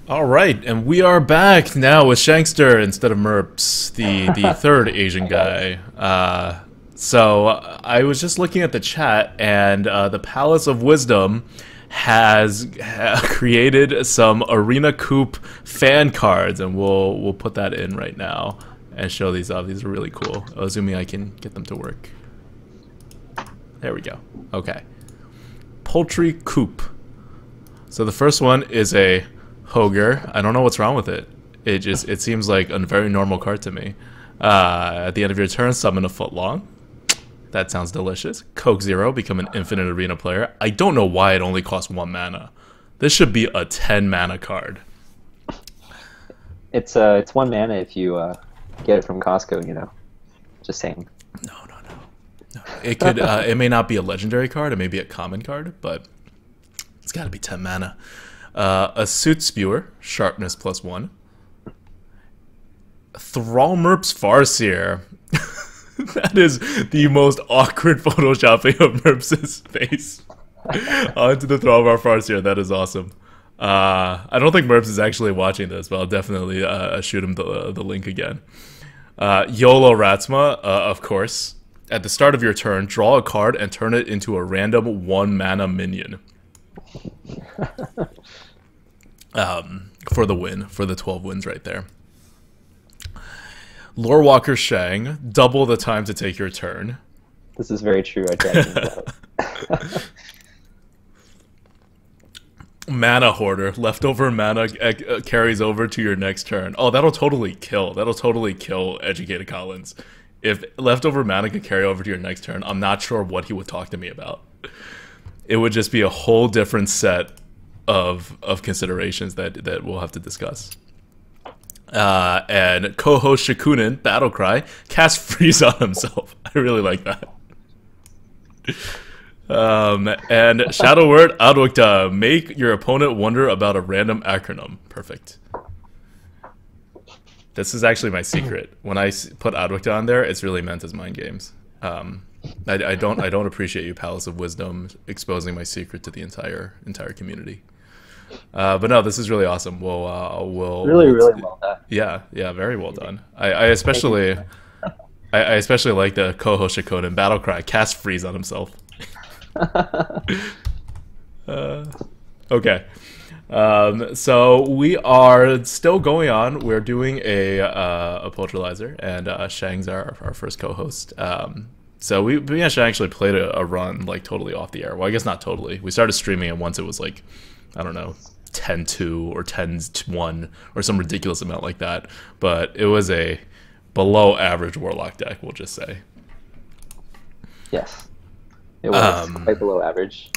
All right, and we are back now with Shengster instead of Merps, the third Asian guy. So I was just looking at the chat, and the Palace of Wisdom has created some Arena Coop fan cards, and we'll put that in right now and show these off. These are really cool. Assuming I can get them to work. There we go. Okay. Poultry Coop. So the first one is a Hoger. I don't know what's wrong with it. It seems like a very normal card to me. At the end of your turn, summon a foot long. That sounds delicious. Coke Zero, become an infinite arena player. I don't know why it only costs 1 mana. This should be a 10 mana card. It's 1 mana if you get it from Costco, you know. Just saying. No. It could. It may not be a legendary card. It may be a common card, but it's got to be 10 mana. A Suit Spewer, sharpness +1. Thrallmerp's Farseer. That is the most awkward photoshopping of Merps' face onto the Thrallmerp Farseer. That is awesome. I don't think Merps is actually watching this, but I'll definitely shoot him the link again. YOLO Ratsma, of course. At the start of your turn, draw a card and turn it into a random 1 mana minion. For the win, for the 12 wins right there. Lorewalker Shang, double the time to take your turn. This is very true. I tried to Mana Hoarder, leftover mana carries over to your next turn. Oh, that'll totally kill. That'll totally kill Educated Collins. If leftover mana could carry over to your next turn, I'm not sure what he would talk to me about. It would just be a whole different set of considerations that we'll have to discuss. And co-host Shokunin, Battlecry, cast freeze on himself. I really like that. And Shadow Word, Adwikta, make your opponent wonder about a random acronym. Perfect. This is actually my secret. When I put Adwikta on there, it's really meant as mind games. I don't appreciate you, Palace of Wisdom, exposing my secret to the entire community. But no, this is really awesome. We'll really well done. Yeah, very well done. I especially like the co-host Shokunin, Battlecry, cast freeze on himself. Okay. So we are still going on. We're doing a Poultryizer, and Shang's our first co-host. So we actually played a run like totally off the air. Well, I guess not totally. We started streaming it once it was like, I don't know, 10-2 or 10-1 or some ridiculous amount like that. But it was a below average Warlock deck, we'll just say. Yes. It was quite below average.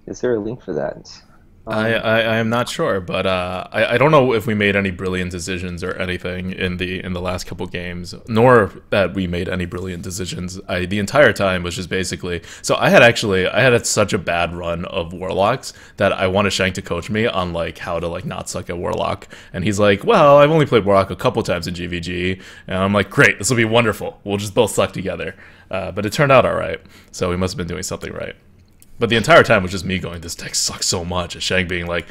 Is there a link for that? I am not sure, but I don't know if we made any brilliant decisions or anything in the last couple games, nor that we made any brilliant decisions. The entire time was just basically, so I had such a bad run of Warlocks that I wanted Shank to coach me on like how to like not suck at Warlock, and he's like, well, I've only played Warlock a couple times in GVG, and I'm like, great, this will be wonderful. We'll just both suck together. But it turned out all right, so we must have been doing something right. But the entire time was just me going, this deck sucks so much, and Shang being like,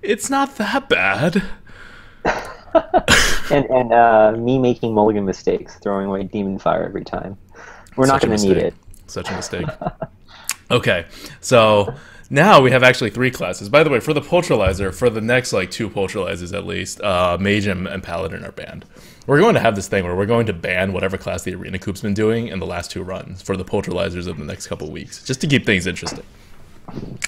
it's not that bad. and me making mulligan mistakes, throwing away Demon Fire every time. We're not going to need it. Such a mistake. Okay, so now we have actually 3 classes. By the way, for the Poultryizer, for the next like 2 Poultryizers at least, Mage and Paladin are banned. We're going to have this thing where we're going to ban whatever class the Arena Coop's been doing in the last 2 runs for the Poultryizers of the next couple weeks, just to keep things interesting.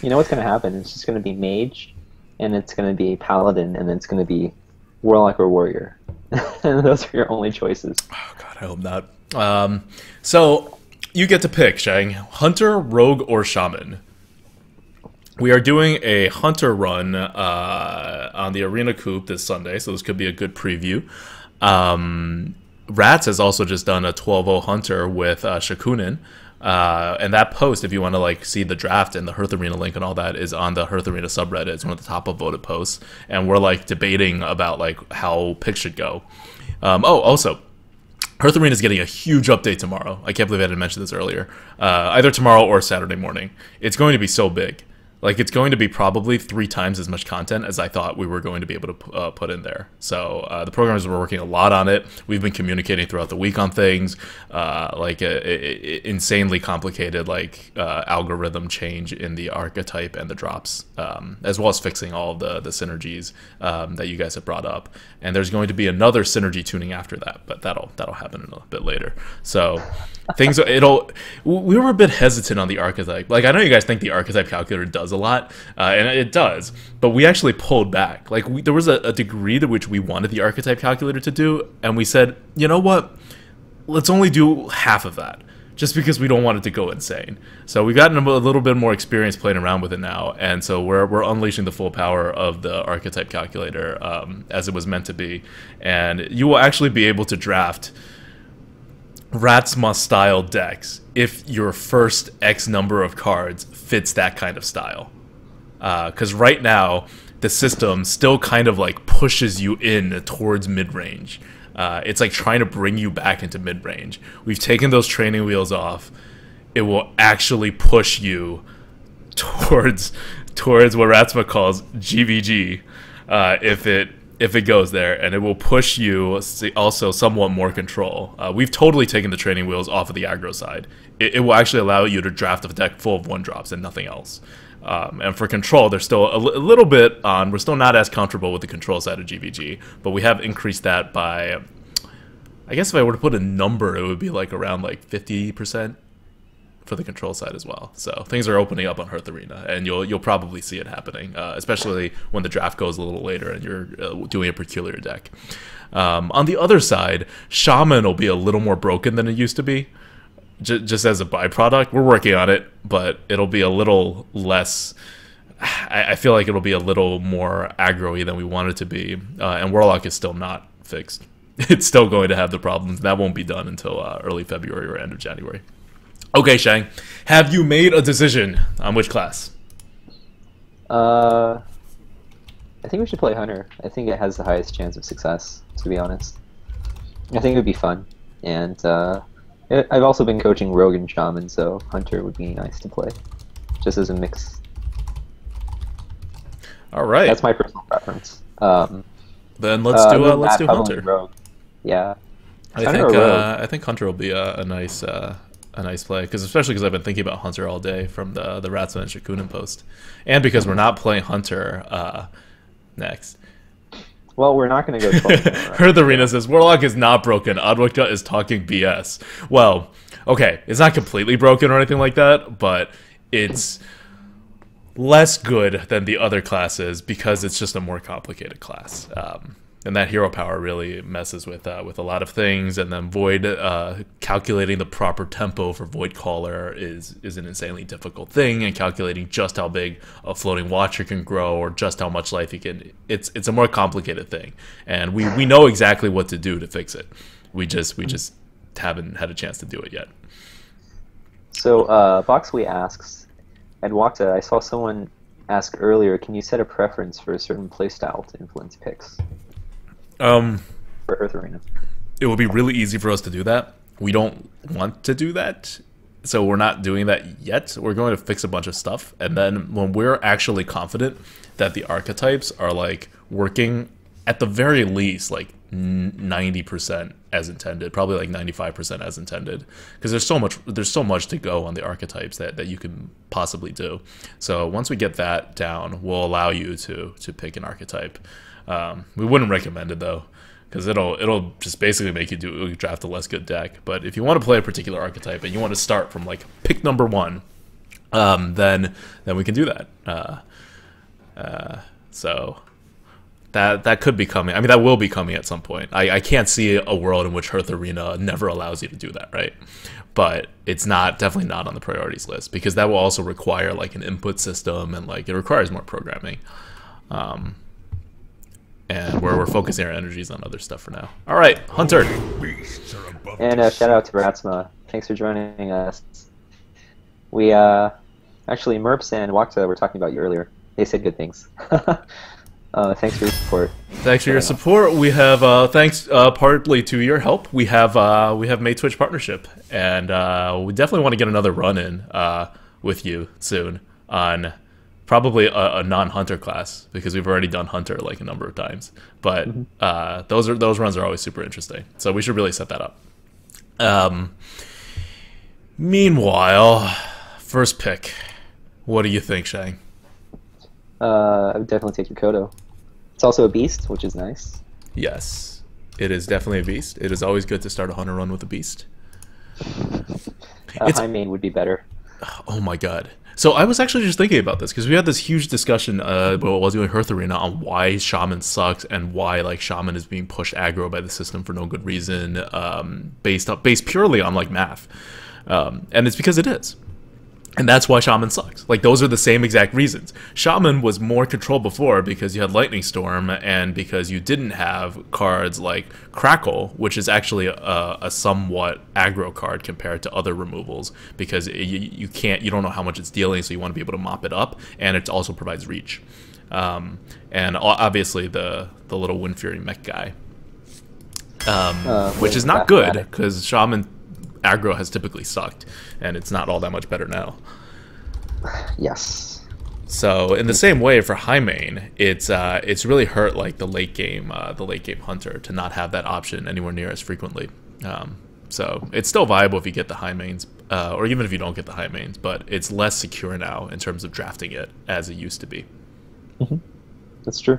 You know what's going to happen? It's just going to be Mage, and it's going to be Paladin, and then it's going to be Warlock or Warrior. And those are your only choices. Oh god, I hope not. So, you get to pick, Shang. Hunter, Rogue, or Shaman. We are doing a Hunter run on the Arena Coop this Sunday, so this could be a good preview. Rats has also just done a 12-0 Hunter with Shokunin, and that post, if you want to like see the draft and the Hearth Arena link and all that, is on the Hearth Arena subreddit. It's one of the top voted posts, and we're like debating about like how picks should go. Also, Hearth Arena is getting a huge update tomorrow. I can't believe I didn't mention this earlier. Either tomorrow or Saturday morning. It's going to be so big. Like, it's going to be probably 3 times as much content as I thought we were going to be able to put in there. So the programmers were working a lot on it. We've been communicating throughout the week on things, like insanely complicated algorithm change in the archetype and the drops, as well as fixing all of the synergies that you guys have brought up. And there's going to be another synergy tuning after that, but that'll happen a bit later. So things we were a bit hesitant on the archetype. Like, I know you guys think the archetype calculator does a lot, and it does, but we actually pulled back. Like, there was a degree to which we wanted the archetype calculator to do, and we said, you know what, let's only do half of that, just because we don't want it to go insane. So we've gotten a little bit more experience playing around with it now, and so we're unleashing the full power of the archetype calculator as it was meant to be, and you will actually be able to draft Ratsma style decks if your first X number of cards fits that kind of style. Because right now the system still kind of like pushes you in towards mid-range. It's like trying to bring you back into mid-range. We've taken those training wheels off. It will actually push you towards what Ratsma calls GVG if it goes there, and it will push you also somewhat more control. We've totally taken the training wheels off of the aggro side. It will actually allow you to draft a deck full of 1-drops and nothing else. And for control, there's still a little bit on. We're still not as comfortable with the control side of GVG, but we have increased that by, I guess if I were to put a number, it would be like around like 50% for the control side as well. So things are opening up on Hearth Arena, and you'll probably see it happening, especially when the draft goes a little later and you're doing a peculiar deck. On the other side, Shaman will be a little more broken than it used to be, just as a byproduct. We're working on it, but it'll be a little less. I feel like it'll be a little more aggro-y than we want it to be, and Warlock is still not fixed. It's still going to have the problems. That won't be done until early February or end of January. Okay, Shang, have you made a decision on which class? I think we should play Hunter. I think it has the highest chance of success, to be honest. I think it would be fun, and I've also been coaching Rogue and Shaman, so Hunter would be nice to play, just as a mix. All right. That's my personal preference. Then let's do Hunter. Rogue. Yeah. I think Hunter will be a nice play, especially because I've been thinking about Hunter all day from the Ratsma and Shokunin post, and because we're not playing Hunter next. Well, we're not going to go 12. Hearth Arena says Warlock is not broken. Adwicta is talking BS. Well, okay, it's not completely broken or anything like that, but it's less good than the other classes because it's just a more complicated class. And that hero power really messes with a lot of things. And then Void, calculating the proper tempo for Void Caller is an insanely difficult thing. And calculating just how big a floating Watcher can grow or just how much life he can, it's a more complicated thing. And we know exactly what to do to fix it. We just haven't had a chance to do it yet. So Boxwee asks, at Wakta, I saw someone ask earlier, can you set a preference for a certain playstyle to influence picks? For Hearth Arena. It will be really easy for us to do that. We don't want to do that, so we're not doing that yet. We're going to fix a bunch of stuff, and then when we're actually confident that the archetypes are like working at the very least like 90% as intended, probably like 95% as intended, because there's so much to go on the archetypes that you can possibly do. So once we get that down, we'll allow you to pick an archetype. We wouldn't recommend it though, because it'll just basically make you draft a less good deck. But if you want to play a particular archetype and you want to start from like pick number 1, then we can do that. So that could be coming. I mean, that will be coming at some point. I can't see a world in which Hearth Arena never allows you to do that, right? But it's definitely not on the priorities list, because that will also require like an input system, and like it requires more programming. And we're focusing our energies on other stuff for now. All right, Hunter. And shout out to Ratsma. Thanks for joining us. We actually, Merps and Wakta were talking about you earlier. They said good things. Thanks for your support. Thanks for your support. We have thanks partly to your help. We have made Twitch partnership, and we definitely want to get another run in with you soon on Probably a non-hunter class because we've already done hunter like a number of times. But those runs are always super interesting. So we should really set that up. Meanwhile, first pick. What do you think, Shang? I would definitely take Kodo. It's also a beast, which is nice. Yes, it is definitely a beast. It is always good to start a hunter run with a beast. High main would be better. Oh my god. So I was actually just thinking about this because we had this huge discussion while doing Hearth Arena on why Shaman sucks and why like Shaman is being pushed aggro by the system for no good reason, based purely on like math, and it's because it is. And that's why Shaman sucks. Like, those are the same exact reasons. Shaman was more controlled before because you had Lightning Storm and because you didn't have cards like Crackle, which is actually a somewhat aggro card compared to other removals because you don't know how much it's dealing, so you want to be able to mop it up, and it also provides reach. And obviously the little Wind Fury mech guy, which is not good because Shaman aggro has typically sucked, and it's not all that much better now. Yes. So in the same way for high main, it's really hurt like the late game hunter to not have that option anywhere near as frequently. So it's still viable if you get the high mains, or even if you don't get the high mains, but it's less secure now in terms of drafting it as it used to be. That's true.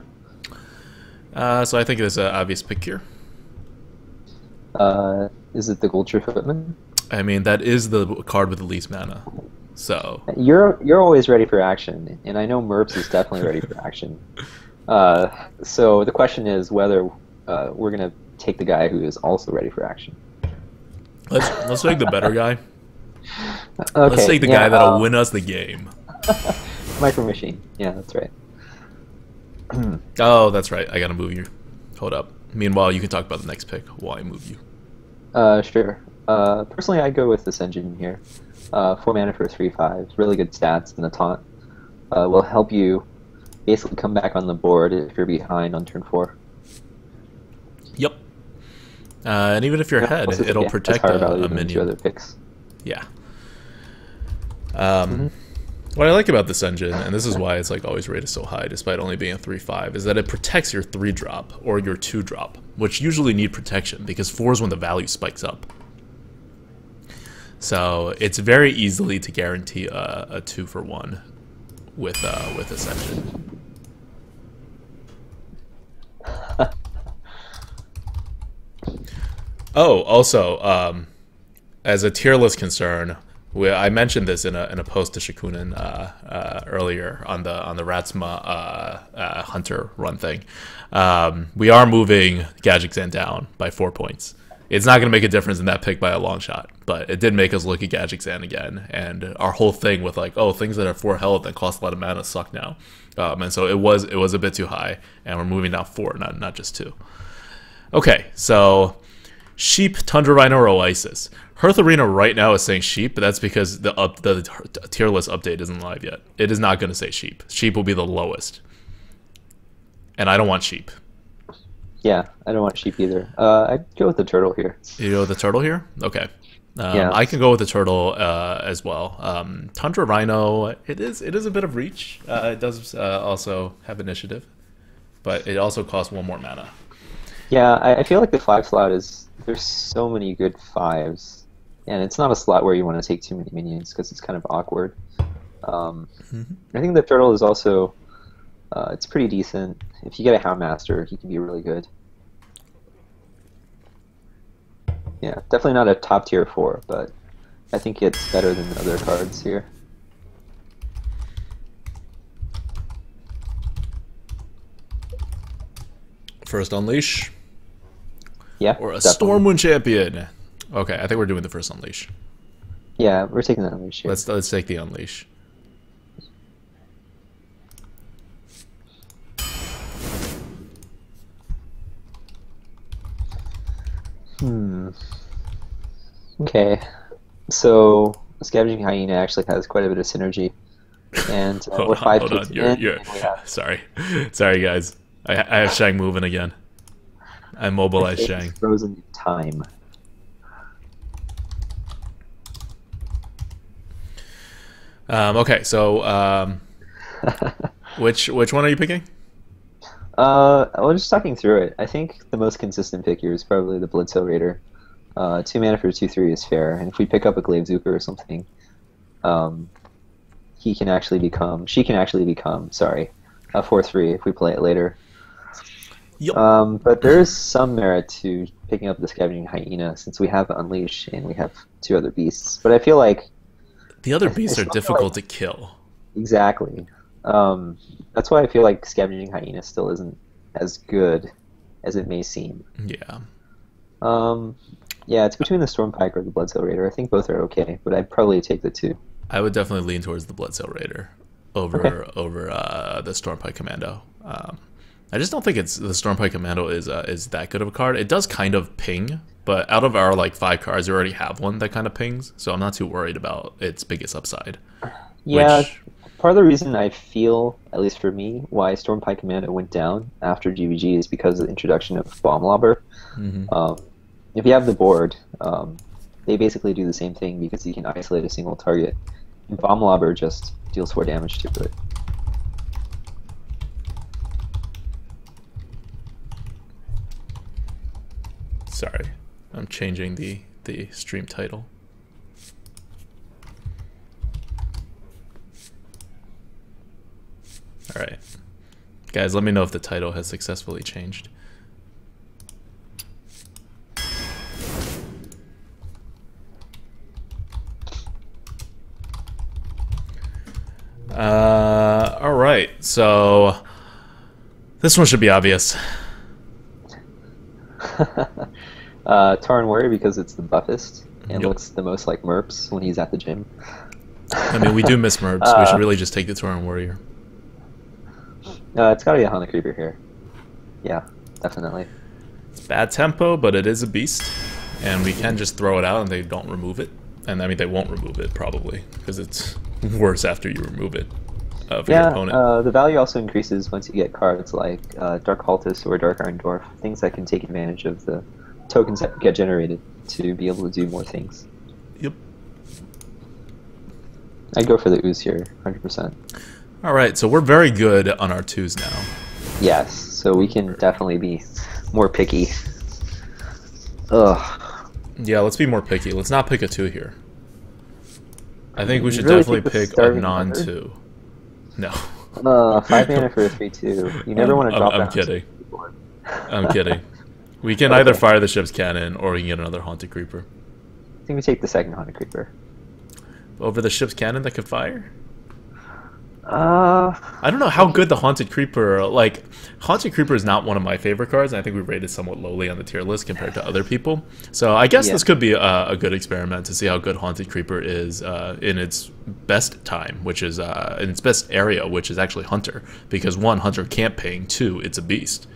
So I think there's an obvious pick here. Is it the Gulcher Footman? I mean, that is the card with the least mana. So you're always ready for action, and I know Merps is definitely ready for action. So the question is whether we're gonna take the guy who is also ready for action. Let's take the better guy. Okay, let's take the guy that'll win us the game. Micro Machine. Yeah, that's right. Oh, that's right. I gotta move you. Hold up. Meanwhile, you can talk about the next pick while I move you. Sure. Personally, I'd go with this engine here. 4 mana for 3/5. Really good stats, and the taunt will help you basically come back on the board if you're behind on turn 4. Yep. And even if you're ahead, it'll protect a minion. Other picks. Yeah. What I like about this engine, and this is why it's like always rated so high despite only being a 3/5, is that it protects your 3-drop or your 2-drop, which usually need protection because 4 is when the value spikes up. So it's very easily to guarantee a 2-for-1 with this engine. Oh, also, as a tier list concern, I mentioned this in a post to Shokunin earlier on the Ratsuma Hunter run thing. We are moving Gadgetzan down by 4 points. It's not going to make a difference in that pick by a long shot, but it did make us look at Gadgetzan again, and our whole thing with like, oh, things that are 4 health that cost a lot of mana suck now, and so it was a bit too high, and we're moving down 4, not just 2. Okay, so Sheep, Tundra Rhino, or Oasis. Hearth Arena right now is saying Sheep, but that's because the tier list update isn't live yet. It is not going to say Sheep. Sheep will be the lowest. And I don't want Sheep. Yeah, I don't want Sheep either. I'd go with the Turtle here. You go with the Turtle here? Okay. Yeah. I can go with the Turtle as well. Tundra Rhino, it is a bit of reach. It does also have initiative, but it also costs 1 more mana. Yeah, I feel like the 5 slot is, there's so many good 5s, and it's not a slot where you want to take too many minions because it's kind of awkward. I think the Turtle is also, it's pretty decent. If you get a Houndmaster, he can be really good. Yeah, definitely not a top tier 4, but I think it's better than the other cards here. First Unleash? Yeah, or a definitely. Stormwind Champion. Okay, I think we're doing the first Unleash. Yeah, we're taking the Unleash here. Let's take the Unleash. Okay, so Scavenging Hyena actually has quite a bit of synergy, and we're 5 picks in. Sorry guys. I have Shang moving again. I mobilized Shang. Frozen time. Okay, so Which one are you picking? Well, just talking through it, I think the most consistent pick here is probably the Blitzo Raider. 2 mana for 2/3 is fair, and if we pick up a Glaive Zuka or something, she can actually become, sorry, a 4/3 if we play it later. Yep. But there is some merit to picking up the Scavenging Hyena since we have Unleash and we have 2 other beasts. But I feel like the other beasts are difficult to kill. Exactly. That's why I feel like Scavenging Hyena still isn't as good as it may seem. Yeah. Yeah, it's between the Stormpike or the Bloodsail Raider. I think both are okay, but I'd probably take the 2. I would definitely lean towards the Bloodsail Raider over the Stormpike Commando. I just don't think the Stormpike Commando is that good of a card. It does kind of ping, but out of our like 5 cards, we already have one that kind of pings, so I'm not too worried about its biggest upside. Yeah, part of the reason I feel, at least for me, why Stormpike Commando went down after GVG is because of the introduction of Bomb Lobber. If you have the board, they basically do the same thing because you can isolate a single target. And Bomb Lobber just deals 4 damage to it. Sorry, I'm changing the stream title. Alright. Guys, let me know if the title has successfully changed. Alright, so this one should be obvious. Tauren Warrior because it's the buffest and looks the most like Merps when he's at the gym. I mean, we do miss Merps. We should really just take the Tauren Warrior. It's gotta be a Haunted Creeper here. Yeah, definitely. It's bad tempo, but it is a beast. And we can just throw it out and they don't remove it. And I mean, they won't remove it, probably, because it's worse after you remove it for your opponent. The value also increases once you get cards like Dark Cultist or Dark Iron Dwarf, things that can take advantage of the tokens that get generated to be able to do more things. Yep. I'd go for the Ooze here, 100%. Alright, so we're very good on our 2s now. Yes, so we can definitely be more picky. Ugh. Yeah, let's be more picky. Let's not pick a 2 here. I think we should definitely pick a non-2. No. 5 mana for a 3/2. You never want to drop that. I'm kidding. I'm kidding. We can either fire the ship's cannon or we can get another Haunted Creeper. I think we take the second Haunted Creeper. Over the ship's cannon that could fire? I don't know how good the Haunted Creeper... Like, Haunted Creeper is not one of my favorite cards, and I think we rated somewhat lowly on the tier list compared to other people. So I guess this could be a good experiment to see how good Haunted Creeper is in its best time, which is in its best area, which is actually Hunter. Because 1, Hunter can't ping, 2, it's a beast.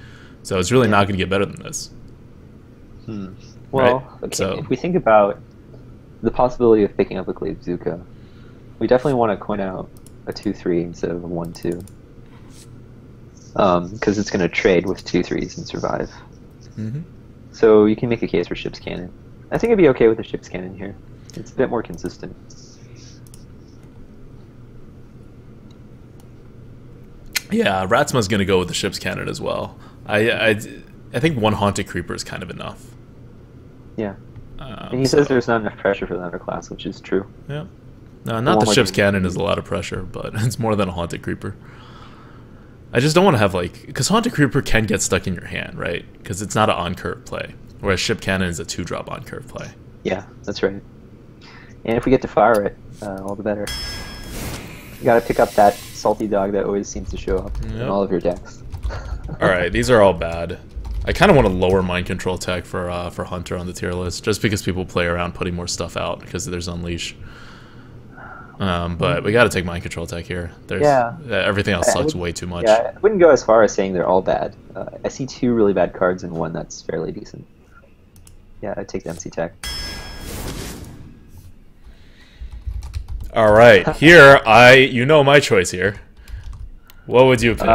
So it's really not going to get better than this. Well, right? okay, So, if we think about the possibility of picking up a Glaive Zuka, we definitely want to coin out a 2/3 instead of a 1/2. Because it's going to trade with 2/3s and survive. So you can make a case for Ship's Cannon. I think I'd be okay with the Ship's Cannon here. It's a bit more consistent. yeah, Ratsma's going to go with the ship's cannon as well. I think 1 Haunted Creeper is kind of enough. Yeah. And he says there's not enough pressure for the underclass, which is true. Yeah. No, not the ship's cannon is a lot of pressure, but it's more than a Haunted Creeper. I just don't want to have, like... Because Haunted Creeper can get stuck in your hand, right? Because it's not an on-curve play. Whereas Ship Cannon is a 2-drop on-curve play. Yeah, that's right. And if we get to fire it, all the better. You gotta pick up that salty dog that always seems to show up in all of your decks. Alright, these are all bad. I kind of want to lower Mind Control tech for Hunter on the tier list, just because people play around putting more stuff out because there's Unleash. But we got to take Mind Control tech here. There's, everything else sucks way too much. Yeah, I wouldn't go as far as saying they're all bad. I see 2 really bad cards and 1 that's fairly decent. Yeah, I'd take the MC tech. All right, here you know my choice here. What would you pick?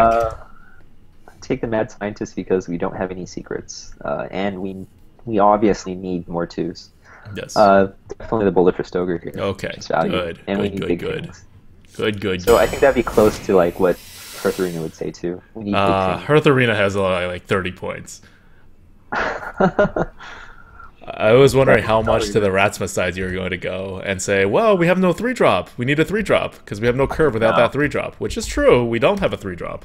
Take the Mad Scientist because we don't have any secrets, and we obviously need more 2s. Yes. Definitely the Boulder for Stoker here. Okay. Good. And we need big good. things. Good, good. So I think that'd be close to like what Hearth Arena would say too. We need big things. Hearth Arena has like 30 points. I was wondering how much to the Ratsma side you were going to go and say, well, we have no 3-drop. We need a 3-drop because we have no curve without that 3-drop, which is true. We don't have a 3-drop.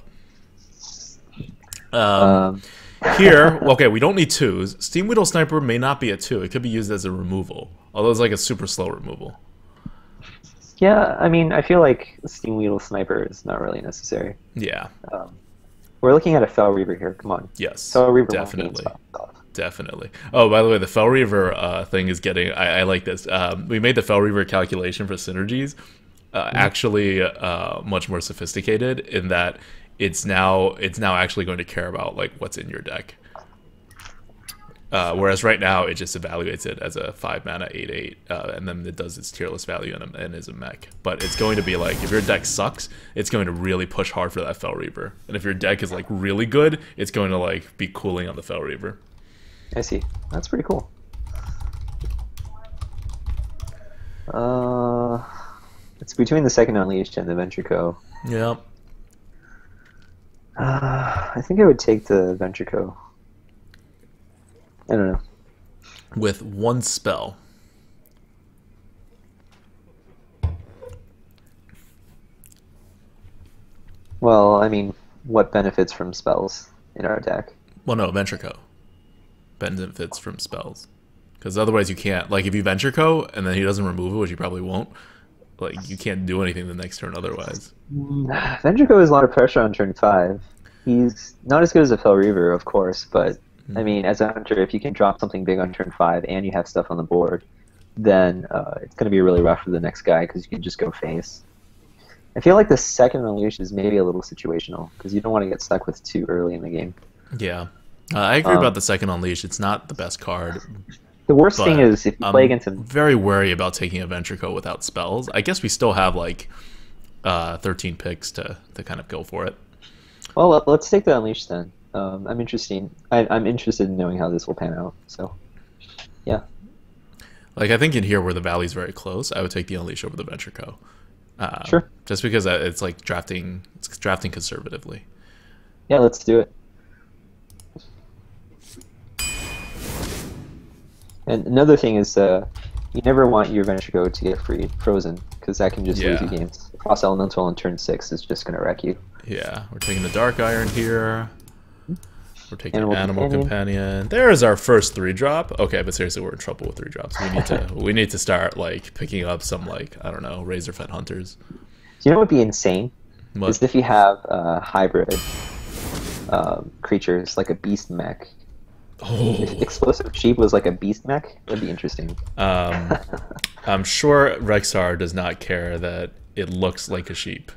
Here, okay, we don't need 2s. Steam Weedle Sniper may not be a 2. It could be used as a removal, although it's like a super slow removal. Yeah, I mean, I feel like Steam Weedle Sniper is not really necessary. Yeah. We're looking at a Fel Reaver here. Come on. Yes, Fel Reaver definitely. Definitely. Oh, by the way, the Fel Reaver thing is getting... I like this. We made the Fel Reaver calculation for synergies actually much more sophisticated in that it's now actually going to care about like what's in your deck. Whereas right now it just evaluates it as a 5-mana 8/8, and then it does its tier list value and is a mech. But it's going to be like, if your deck sucks, it's going to really push hard for that Fel Reaver. And if your deck is like really good, it's going to like be cooling on the Fel Reaver. I see. That's pretty cool. It's between the second Unleashed and the Ventrico. Yeah. I think I would take the Ventrico. I don't know. With 1 spell. Well, I mean, what benefits from spells in our deck? Well, no, Ventrico benefits from spells. Because otherwise you can't, like if you Ventrico and then he doesn't remove it, which he probably won't, like you can't do anything the next turn otherwise. Ventrico has a lot of pressure on turn 5. He's not as good as a Fel Reaver, of course, but I mean, as a hunter, if you can drop something big on turn 5 and you have stuff on the board, then it's going to be really rough for the next guy because you can just go face. I feel like the second Unleash is maybe a little situational because you don't want to get stuck with 2 early in the game. Yeah. I agree about the second Unleash. It's not the best card. The worst thing is if you play against him... I'm very wary about taking a Ventrico without spells. I guess we still have like 13 picks to kind of go for it. Well, let's take the Unleash then. I'm interested in knowing how this will pan out. So, yeah. Like I think in here where the valley's very close, I would take the Unleash over the Ventrico. Sure. Just because it's like drafting conservatively. Yeah, let's do it. And another thing is, you never want your Ventrico to get frozen because that can just lose you games. Frost Elemental on turn 6 is just going to wreck you. Yeah, we're taking the Dark Iron here. We're taking Animal Companion. There's our first 3-drop. Okay, but seriously, we're in trouble with 3-drops. We need to start like picking up some like I don't know Razorfed Hunters. Do you know what would be insane? What? Is if you have hybrid creatures like a beast mech. Oh. If Explosive Sheep was like a beast mech, that'd be interesting. I'm sure Rexar does not care that it looks like a sheep.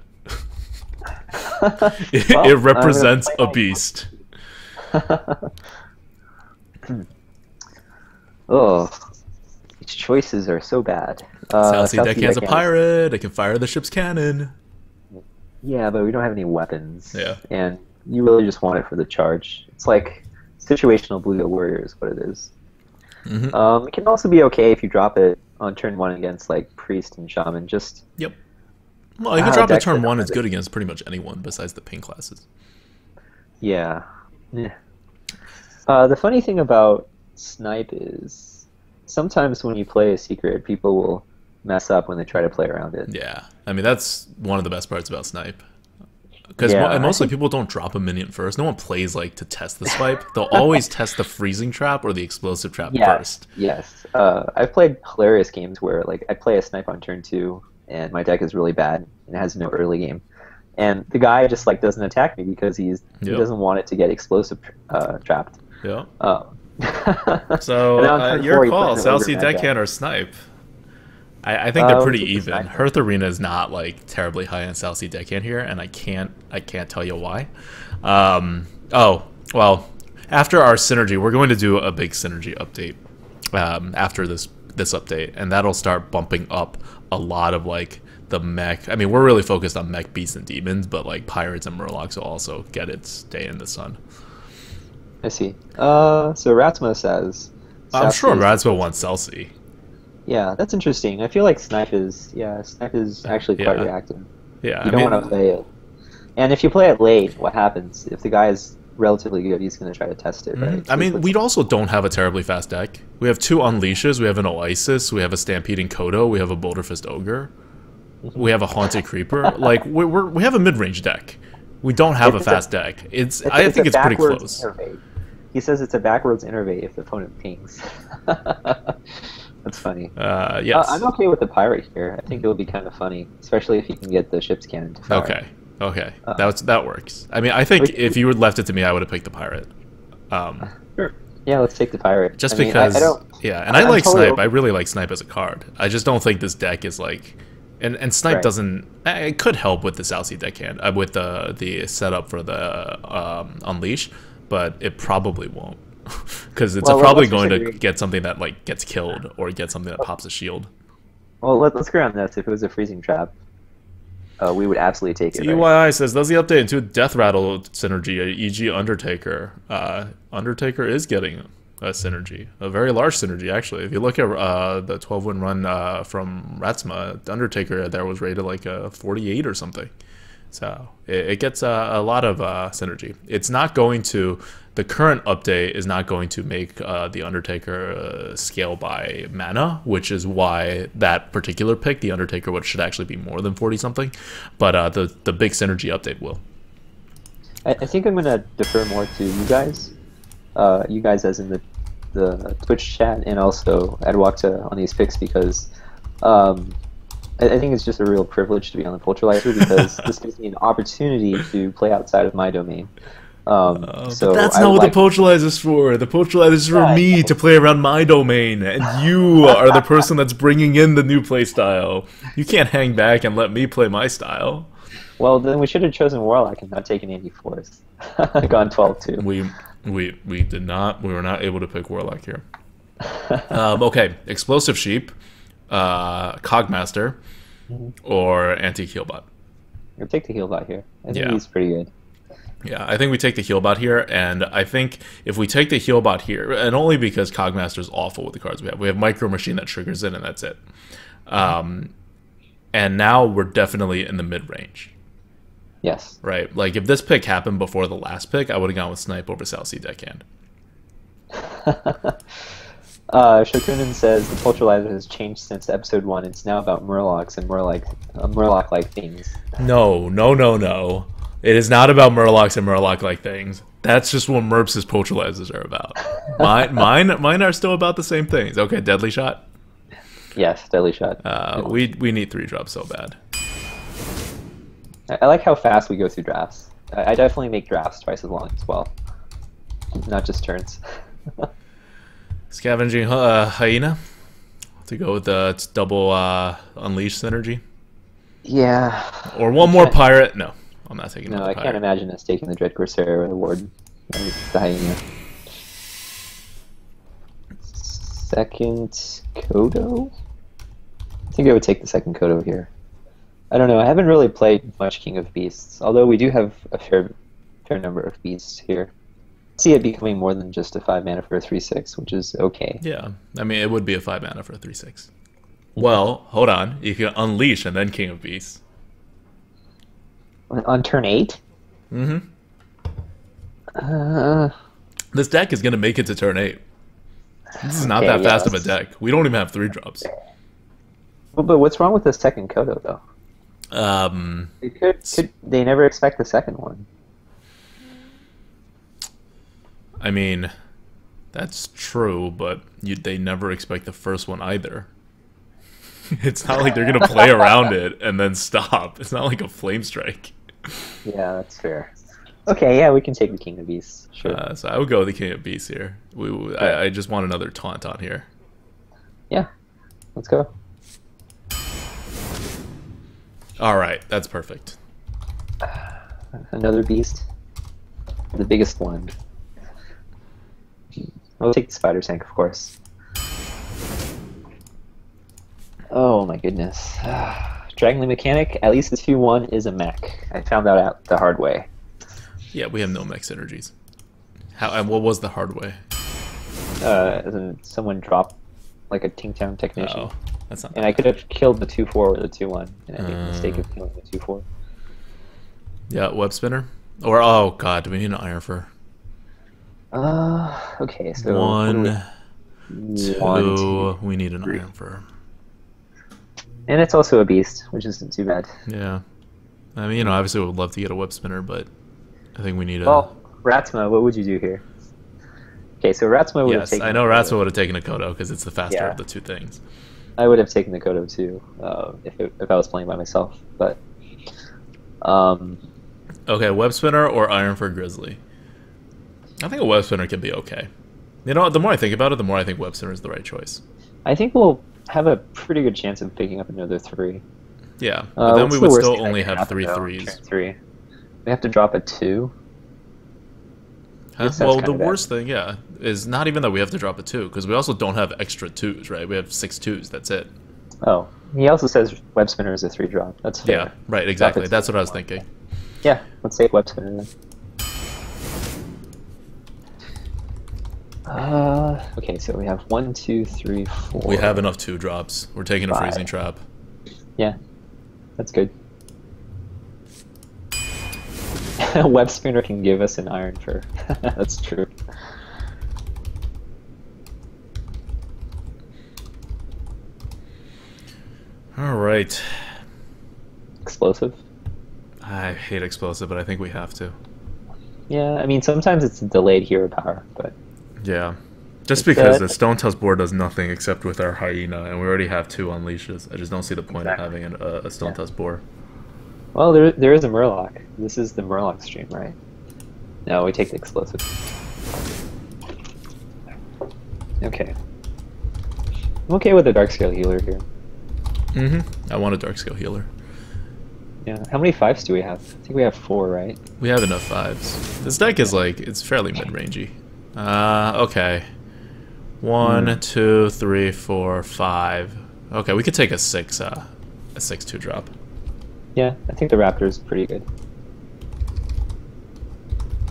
It represents a beast. Oh, these choices are so bad. Southsea Deckhand's a pirate. It can fire the ship's cannon. Yeah, but we don't have any weapons. Yeah. And you really just want it for the charge. It's like situational Blue Warrior is what it is. It can also be okay if you drop it on turn 1 against like Priest and Shaman. Just Yep. Well, you can drop it turn 1. It's good against pretty much anyone besides the pink classes. Yeah. The funny thing about Snipe is sometimes when you play a secret, people will mess up when they try to play around it. Yeah, I mean that's one of the best parts about Snipe. Because mostly people don't drop a minion first. No one plays like to test the swipe. They'll always test the freezing trap or the explosive trap first. Yes. I've played hilarious games where like I play a Snipe on turn 2 and my deck is really bad and it has no early game. And the guy just like doesn't attack me because he doesn't want it to get explosive trapped. Yeah. So your call, Southsea Deckhand or Snipe. I think they're pretty even. Hearth Arena is not like terribly high on Southsea Deckhand here, and I can't tell you why. Oh well, after our synergy, we're going to do a big synergy update after this update, and that'll start bumping up a lot of like the mech. I mean, we're really focused on mech, beasts, and demons, but like pirates and murlocs will also get its day in the sun. I see. So Ratsma says... I'm sure Ratsma wants Celsi. Yeah, that's interesting. I feel like Snipe is actually quite reactive. Yeah, You don't want to play it. And if you play it late, what happens? If the guy is relatively good, he's going to try to test it, right? I mean, we also don't have a terribly fast deck. We have 2 Unleashes, we have an Oasis, we have a Stampeding Kodo, we have a Boulderfist Ogre, we have a Haunted Creeper. Like, we have a mid-range deck. We don't have a fast deck. I think it's pretty close. Innervate. He says it's a backwards innervate if the opponent pings. That's funny. Yes. I'm okay with the pirate here. I think it'll be kind of funny, especially if you can get the ship's cannon to fire. Okay. That works. I mean, I think if you had left it to me, I would have picked the pirate. Sure. Yeah, let's take the pirate. Just because... and I like Snipe. I really like Snipe as a card. I just don't think this deck is like... And Snipe doesn't... It could help with the South Sea deckhand, with the setup for the Unleash, but it probably won't. Because it's probably going to get something that like gets killed or get something that pops a shield. Well, let's agree on this. If it was a freezing trap, we would absolutely take it. TYI says, does the update into Death Rattle synergy, e.g. Undertaker? Undertaker is getting a synergy, a very large synergy actually. If you look at the 12-win run from Ratsma, Undertaker there was rated like a 48 or something. So it gets a lot of synergy. It's not going to... The current update is not going to make the Undertaker scale by mana, which is why that particular pick, the Undertaker, should actually be more than 40-something. But the big synergy update will. I think I'm going to defer more to you guys. You guys as in the Twitch chat, and also Adwakta on these picks, because I think it's just a real privilege to be on the Poultryizer, because this gives me an opportunity to play outside of my domain. So that's not what the Poultryizer's for. The Poultryizer's for me to play around my domain, and you are the person that's bringing in the new play style. You can't hang back and let me play my style. Well, then we should have chosen Warlock and not taken Andy Force. Gone 12-2. We did not. We were not able to pick Warlock here. Okay, Explosive Sheep, Cogmaster, or Antique Healbot. We'll take the Healbot here. I think he's pretty good. Yeah, I think we take the Healbot here, and I think if we take the Healbot here, and only because Cogmaster is awful with the cards we have Micro Machine that triggers it, and that's it. And now we're definitely in the mid-range. Yes. Right? Like, if this pick happened before the last pick, I would have gone with Snipe over South Sea deckhand. Shokunin says the Poultryyizer has changed since episode 1. It's now about Murlocs and Murloc-like things. No. It is not about Murlocs and Murloc-like things. That's just what Merps' Poultryizers are about. Mine are still about the same things. Okay, Deadly Shot? Yes, Deadly Shot. We need 3-drops so bad. I like how fast we go through drafts. I definitely make drafts twice as long as well. Not just turns. Scavenging Hyena? To go with the double Unleash synergy? Yeah. Or one more Pirate? No. I'm not taking I can't imagine us taking the Dread Corsair or the Warden. The Hyena. Second Kodo? I think I would take the second Kodo here. I don't know, I haven't really played much King of Beasts, although we do have a fair number of beasts here. I see it becoming more than just a 5 mana for a 3/6, which is okay. Yeah, I mean, it would be a 5 mana for a 3/6. Well, hold on. You can Unleash and then King of Beasts. On turn 8? Mm-hmm. This deck is going to make it to turn 8. This is not that fast of a deck. We don't even have 3-drops. But what's wrong with the second Kodo, though? They never expect the second one. I mean, that's true, but they never expect the first one either. It's not like they're going to play around it and then stop. It's not like a Flame Strike. Yeah, that's fair. Okay, yeah, we can take the King of Beasts. Sure. So I would go with the King of Beasts here. I just want another taunt on here. Yeah, let's go. All right, that's perfect. Another beast. The biggest one. I'll take the Spider Tank, of course. Oh my goodness. Dragonly Mechanic, at least the 2/1 is a mech. I found that out the hard way. Yeah, we have no mech synergies. And what was the hard way? Someone dropped like a Ting Town Technician. That's not And bad. I could have killed the 2/4 with a 2/1, and I made the mistake of killing the 2/4. Yeah, web spinner. Or oh god, do we need an iron for Okay, so what do one, we... One, two, two? We need an three. iron for. And it's also a beast, which isn't too bad. Yeah, I mean, you know, obviously we would love to get a web spinner, but I think we need a. Well, Ratsma, what would you do here? Okay, so Ratsma would have Yes, taken... I know Ratsma would have taken a Kodo because it's the faster Yeah. of the two things. I would have taken the Kodo too, if I was playing by myself, but... Okay, web spinner or iron for Grizzly. I think a web spinner can be okay. You know, the more I think about it, the more I think web spinner is the right choice. I think we'll have a pretty good chance of picking up another 3. Yeah, but then What's we the would worst still thing that only can have happen, three though? threes. Turn 3. We have to drop a 2. Huh? This sounds Well, the kinda bad. worst thing, yeah, is not even that we have to drop a 2, because we also don't have extra 2s, right? We have 6 2s, that's it. Oh, he also says web spinner is a 3 drop. That's fair. Yeah, right, exactly. Drop it That's to what I was 1. thinking. Yeah, let's take web spinner then. Okay, so we have 1, 2, 3, 4. We have enough 2 drops. We're taking a 5. freezing trap. Yeah, that's good. Web spinner can give us an iron for. That's true. Alright. Explosive. I hate explosive, but I think we have to. Yeah, I mean sometimes it's a delayed hero power, but Yeah. Just It's, because the Stone Tusk board does nothing except with our Hyena, and we already have 2 unleashes. I just don't see the point Exactly. of having a Stone Yeah. Tusk board. well, there is a Murloc. This is the Murloc stream, right? No, we take the explosive. Okay. I'm okay with the Darkscale healer here. I want a Darkscale healer. Yeah. How many 5s do we have? I think we have 4, right? We have enough 5s. This deck is like, it's fairly mid-rangey. Okay. 1, 2, 3, 4, 5. Okay, we could take a 6/2 drop. Yeah, I think the Raptor is pretty good.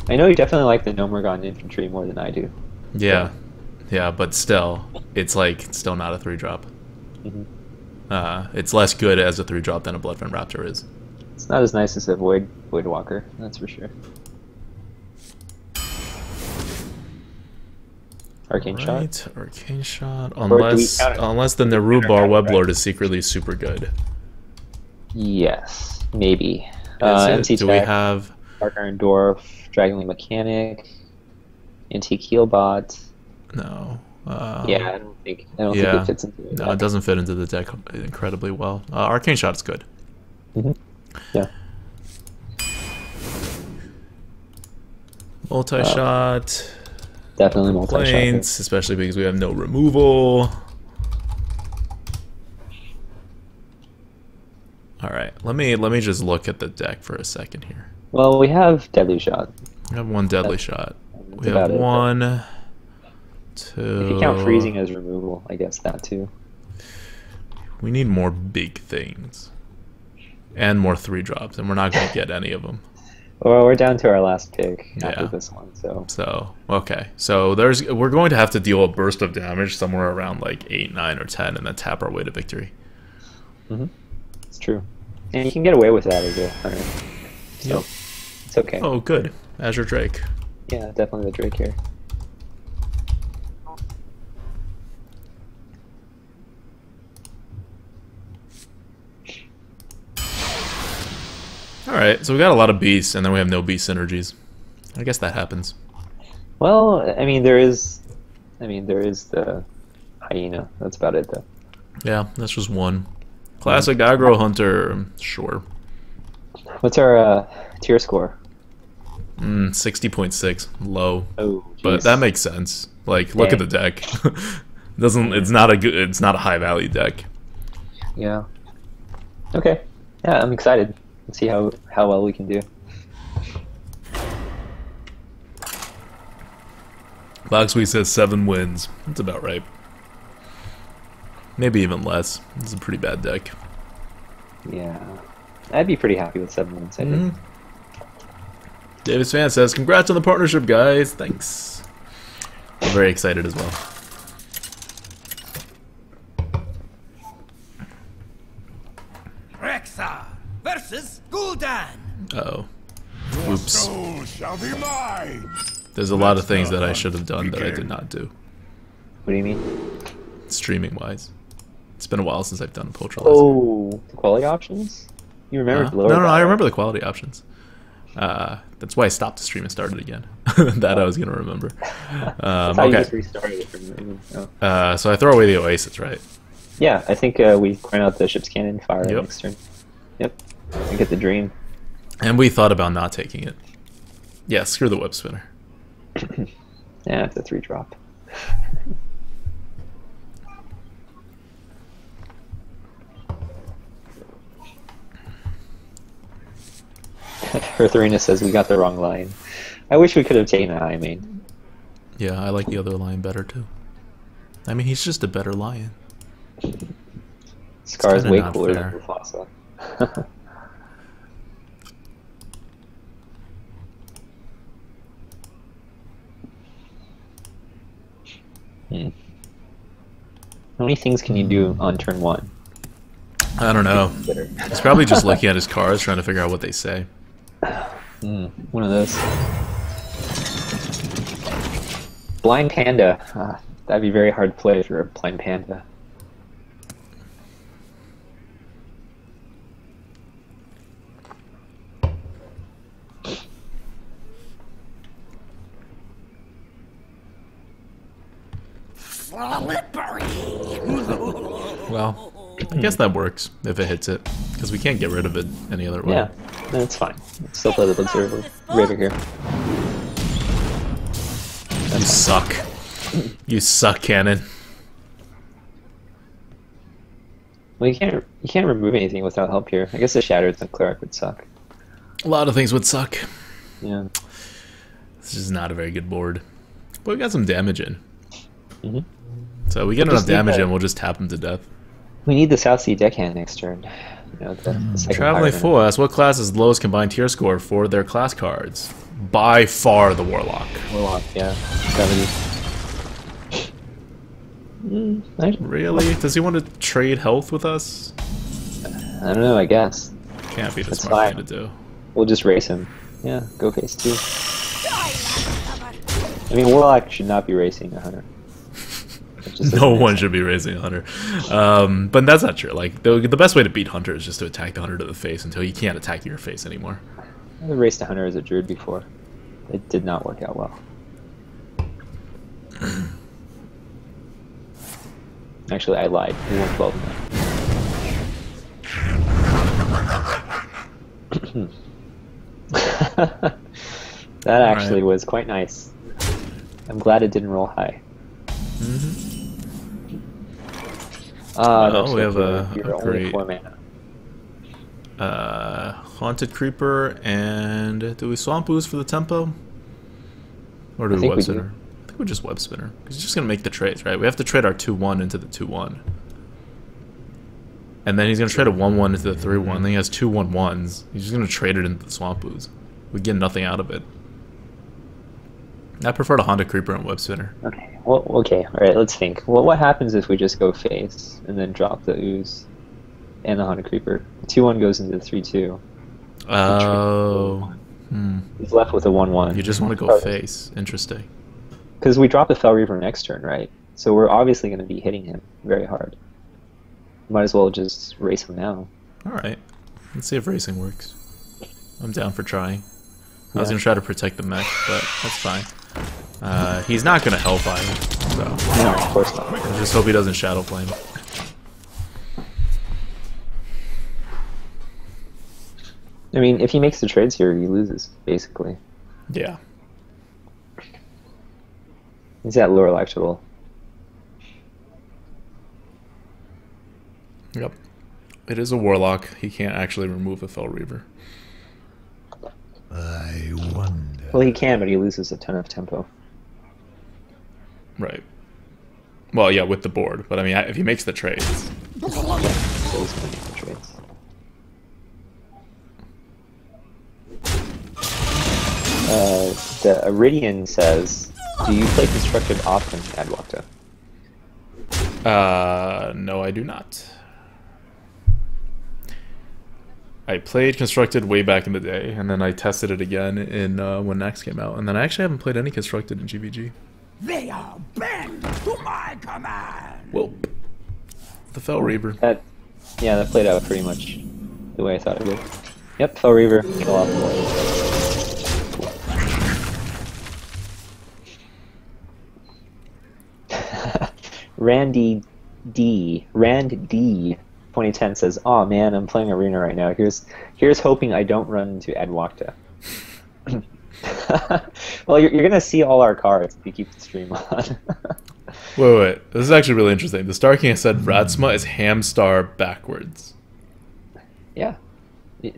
I know you definitely like the Nomergon infantry more than I do. Yeah. Yeah, but still, it's like, it's still not a 3 drop. Mhm. It's less good as a 3 drop than a Bloodfen Raptor is. It's not as nice as a Voidwalker, that's for sure. Arcane Shot. Right, Arcane Shot. Or do we Unless count it? unless the Nerubar Weblord is secretly super good. Yes, maybe. Is it? MC Do we Tech, have? Dark Iron Dwarf, Dragonly Mechanic, Antique Healbot. No. Yeah, I don't think it fits into it. No, it doesn't fit into the deck incredibly well. Arcane Shot is good. Yeah. Multi-shot. Definitely multi-shot. Complaints, especially because we have no removal. All right, let me just look at the deck for a second here. Well, we have Deadly Shot. We have 1 Deadly Shot. We about have it, 1, 2. If you count freezing as removal, I guess that too. We need more big things. And more 3 drops, and we're not going to get any of them. Well, we're down to our last pick after Yeah. this one, so. So, okay. So we're going to have to deal a burst of damage somewhere around like 8, 9, or 10, and then tap our way to victory. It's true. And you can get away with that as a hunter. So, Yep. it's okay. Oh, good. Azure Drake. Yeah, definitely the Drake here. Alright, so we got a lot of beasts, and then we have no beast synergies. I guess that happens. Well, I mean, there is the Hyena. That's about it, though. Yeah, that's just 1. Classic aggro hunter, sure. What's our tier score? 60.6, low. Oh, But jeez. that makes sense. Like, look at the Dang. deck. It's not a high value deck. Yeah. Okay. Yeah, I'm excited. Let's see how well we can do. Boxweed says 7 wins. That's about right. Maybe even less. This is a pretty bad deck. Yeah. I'd be pretty happy with 7 wins, I think. Davis Fan says, congrats on the partnership, guys. Thanks. I'm very excited as well. Uh-oh. Oops. Soul shall be mine. There's a lot of things that I should have done that I did not do. What do you mean? Streaming-wise. It's been a while since I've done a Poultryizer. Oh, the quality options? You remember No, no, I remember the quality options. That's why I stopped the stream and started again. That I was going to remember. I thought you just Okay. restarted it from oh. So I throw away the Oasis, right? Yeah, I think we grind out the ship's cannon, fire Yep. next turn. Yep. I get the dream. And we thought about not taking it. Yeah, screw the web spinner. Yeah, it's a 3-drop. Eartharina says we got the wrong line. I wish we could have taken the high main. Yeah, I like the other lion better too. I mean, he's just a better lion. Scar's kinda way not cooler fair. than Mufasa. How many things can you do on turn 1? I don't know. Better. He's probably just looking at his cards, trying to figure out what they say. One of those. Blind Panda. That'd be very hard to play if you're a Blind Panda. Well, I guess that works if it hits it, because we can't get rid of it any other way. Yeah, that's fine. Still play the Blizzard Raider here. You suck. You suck, Cannon. Well, you can't remove anything without help here. I guess the Shattered Cleric would suck. A lot of things would suck. Yeah. This is not a very good board. But we got some damage in. Mm-hmm. So we get We'll enough just need damage that. in, we'll just tap him to death. We need the South Sea Deckhand next turn. You know, the second Traveling pirate. Fool asks, what class is the lowest combined tier score for their class cards? By far the Warlock. Warlock, yeah. 70. Really? Does he want to trade health with us? I don't know, I guess. Can't be the That's smart fine. thing to do. We'll just race him. Yeah, go phase 2. I mean, Warlock should not be racing a Hunter. It just No doesn't make one sense. should be raising a Hunter. But that's not true. Like the best way to beat Hunter is just to attack the Hunter to the face until he can't attack your face anymore. I raced a Hunter as a Druid before. It did not work out well. Actually, I lied. We won 12 now. That actually Alright. was quite nice. I'm glad it didn't roll high. Oh, we have you're a only great 4 mana. Haunted Creeper, and do we Swamp Ooze for the tempo? Or do I we think Web we Spinner? do. I think we just Web Spinner. Because he's just going to make the trades, right? We have to trade our 2-1 into the 2-1. And then he's going to trade a 1-1 into the 3-1. Then he has 2 1-1s. He's just going to trade it into the Swamp Ooze. We get nothing out of it. I prefer to Haunted Creeper and Web Spinner. Okay, well, okay, alright, let's think. Well, what happens if we just go face and then drop the Ooze and the Haunted Creeper? The 2-1 goes into the 3-2. Oh. He's left with a 1-1. You just want to go face. Interesting. Because we drop the Fell Reaver next turn, right? So we're obviously going to be hitting him very hard. Might as well just race him now. Alright. Let's see if racing works. I'm down for trying. I was Yeah. going to try to protect the mech, but that's fine. He's not going to Hellfire, so No, of course not. I just hope he doesn't Shadow Flame. I mean, if he makes the trades here, he loses, basically. Yeah. He's at lower life total. Yep. It is a Warlock. He can't actually remove a Fell Reaver. I wonder. Well, he can, but he loses a ton of tempo. Right. Well, yeah, with the board. But I mean, if he makes the trades. So he's going to make the trades. The Iridian says, do you play Constructed often, Adwakta? No, I do not. I played Constructed way back in the day, and then I tested it again in when Next came out, and then I actually haven't played any Constructed in GVG. They are bent to my command. Whoa. The Fell Reaver. Yeah, that played out pretty much the way I thought it would. Yep, Fell Reaver, kill off Rand D 2010 says, "Aw man, I'm playing Arena right now. Here's hoping I don't run into Adwakta." Well, you're gonna see all our cards if you keep the stream on. Wait. This is actually really interesting. The Star King said Ratsma is Hamstar backwards. Yeah,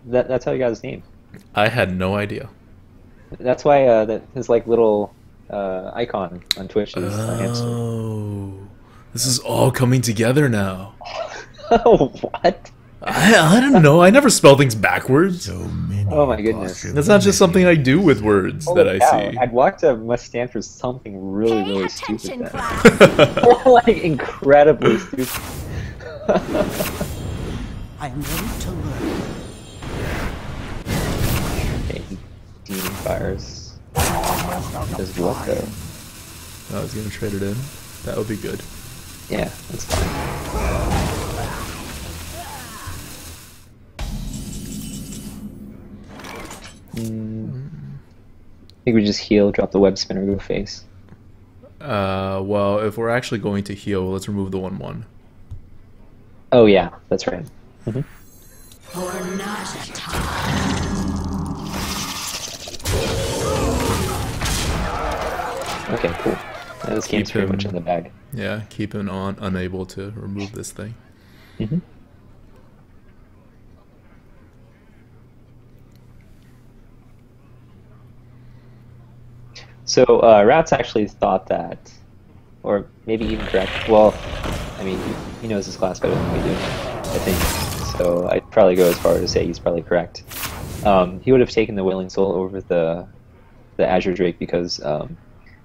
that's how he got his name. I had no idea. That's why his like little icon on Twitch is a hamster. Oh, this is all coming together now. Oh, what? I don't know. I never spell things backwards. So many. Oh my goodness. That's not just something I do with words that I see. Adwakta must stand for something really, Pay really attention, stupid. class. Like incredibly stupid. I am ready to learn. Okay, demon fires. Does what though? Oh, I was gonna trade it in. That would be good. Yeah, that's fine. I think we just heal, drop the web spinner, go face. Well, if we're actually going to heal, let's remove the 1/1. Oh yeah, that's right. Mm-hmm. For not a time. Okay, cool. Now this game's pretty much in the bag. Yeah, keep him unable to remove this thing. Mm-hmm. So Rats actually thought that, or maybe even correct. Well, I mean, he knows his class better than we do, I think. So I'd probably go as far as to say he's probably correct. He would have taken the Willing Soul over the Azure Drake because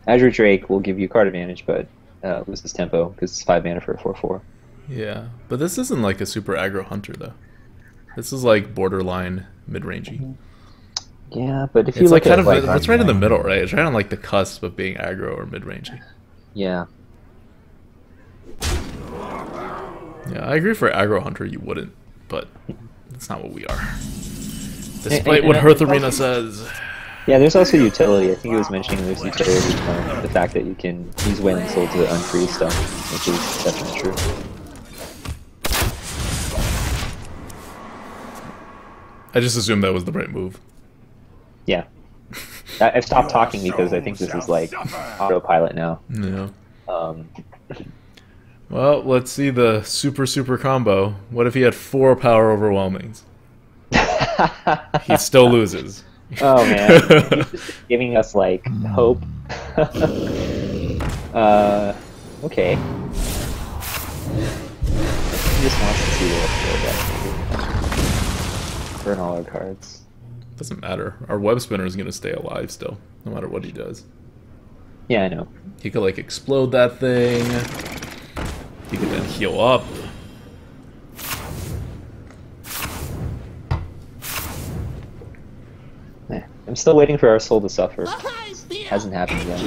Azure Drake will give you card advantage, but loses tempo because it's 5 mana for a 4/4. Yeah, but this isn't like a super aggro hunter though. This is like borderline mid-rangey. Yeah, but if you It's look like at kind of it's right in the middle, right? It's right on like the cusp of being aggro or mid-rangey. yeah. Yeah, I agree. For aggro hunter, you wouldn't, but that's not what we are. Despite what Hearth Arena says. Yeah, there's also utility. I think it was mentioning there's utility from the fact that you can use Wailing Soul to unfreeze stuff, which is definitely true. I just assumed that was the right move. Yeah. I've stopped talking because I think this is like autopilot now. Yeah. Um, Well, let's see the super combo. What if he had 4 power overwhelmings? He still loses. oh man, he's just giving us like hope. Okay. He just wants to see what burn all our cards. Doesn't matter. Our web spinner is gonna stay alive still, no matter what he does. Yeah, I know. He could like explode that thing. He could then heal up. I'm still waiting for our soul to suffer. Hasn't happened yet. I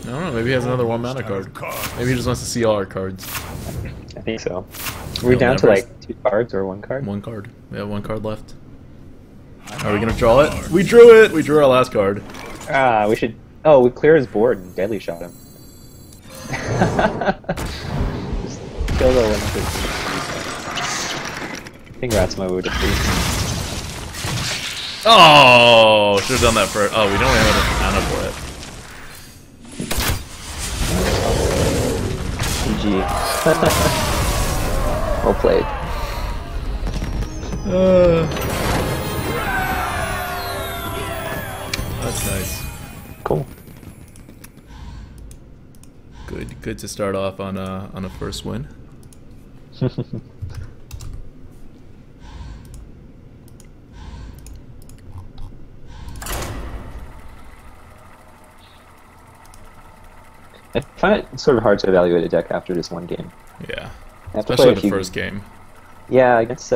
don't know, maybe he has another 1 mana card. Maybe he just wants to see all our cards. I think so. We're down to like 2 cards or 1 card? 1 card. We have 1 card left. Are we gonna draw it? We drew it! We drew our last card. Ah, we should... Oh, we clear his board and deadly shot him. Just kill the one. I think Ratsma would have freed. Oh! Should have done that first. Oh, we don't have enough mana for it. GG. Well played. That's nice. Cool. Good to start off on a first win. I find it sort of hard to evaluate a deck after just 1 game. Yeah. I have to Especially play the first game. Yeah, against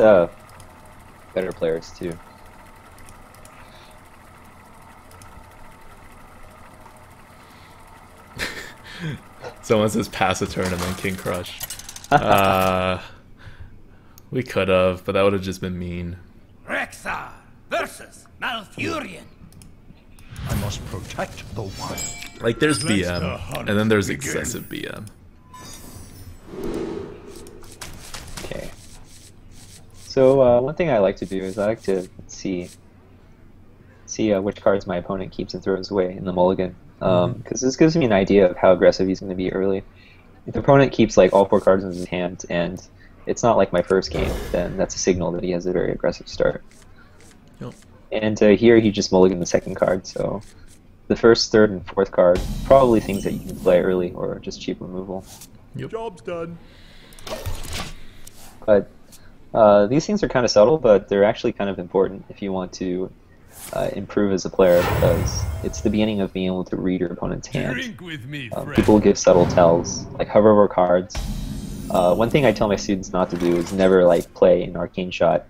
better players too. Someone says pass a turn and then King Crush. We could have, but that would have just been mean. Rexar versus Malfurion. I must protect the wild. Like, there's BM, and then there's excessive BM. Okay. So one thing I like to do is I like to see which cards my opponent keeps and throws away in the mulligan, because this gives me an idea of how aggressive he's going to be early. If the opponent keeps like all 4 cards in his hand and it's not like my first game, then that's a signal that he has a very aggressive start. Yep. And here he just mulliganed the second card, so the first, third, and fourth card probably things that you can play early or just cheap removal. Yep. Job's done. But these things are kind of subtle, but they're actually kind of important if you want to improve as a player, because it's the beginning of being able to read your opponent's hand. Drink with me, friend. People give subtle tells, like hover over cards. One thing I tell my students not to do is never like play an arcane shot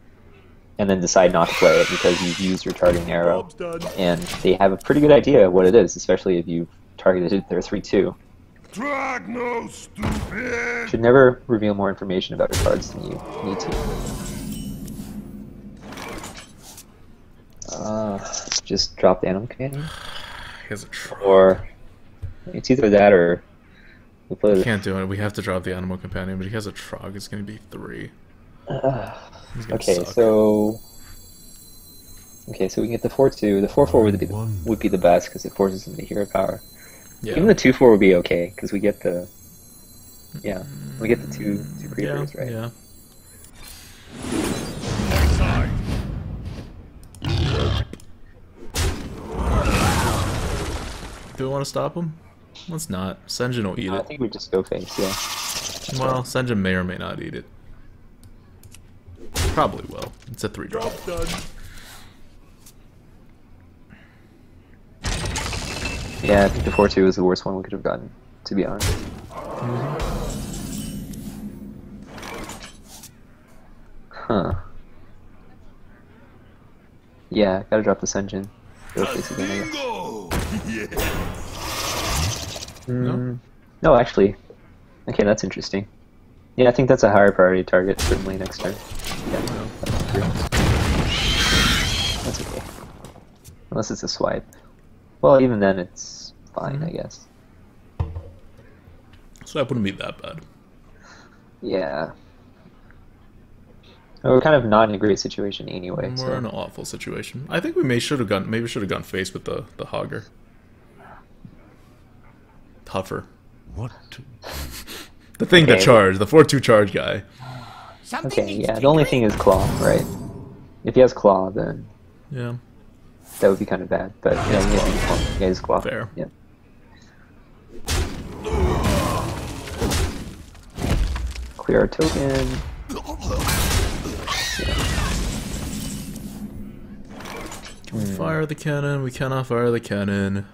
and then decide not to play it because you've used your targeting arrow, Job's done. and they have a pretty good idea of what it is, especially if you've targeted their 3/2. Drag no stupid. Should never reveal more information about your cards than you need to. Just drop the animal companion, He has a trog. or it's either that or we play the. Can't do it. We have to drop the Animal Companion, but he has a Trog. It's going to be 3. He's gonna Okay, suck. so we can get the 4/2. The 4/4 would be the best because it forces him to hero power. Yeah. Even the 2/4 would be okay because we get the two creatures, right? Yeah. Do we want to stop him? Let's not. Senjin will eat I it. think we just go face, yeah. Well, Senjin may or may not eat it. Probably will. It's a 3-drop. Job's done. Yeah, I think the 4/2 is the worst one we could have gotten, to be honest. Huh. Yeah, gotta drop the Senjin. Go face again, I guess. No? No, actually. Okay, that's interesting. Yeah, I think that's a higher priority target, certainly next turn. Yeah, that's okay. Unless it's a swipe. Well, even then it's fine, I guess. So that wouldn't be that bad. Yeah. We're kind of not in a great situation anyway. We're So. in an awful situation. I think we maybe should have gone face with the Hogger. Tougher. What? The thing that Okay. charged, the 4/2 charge guy. Something Okay, needs yeah, to the only be thing is Claw, right? If he has Claw, then Yeah. that would be kind of bad. But yeah, he has Claw. Fair. Yeah. Clear our token. Can we fire the cannon? We cannot fire the cannon.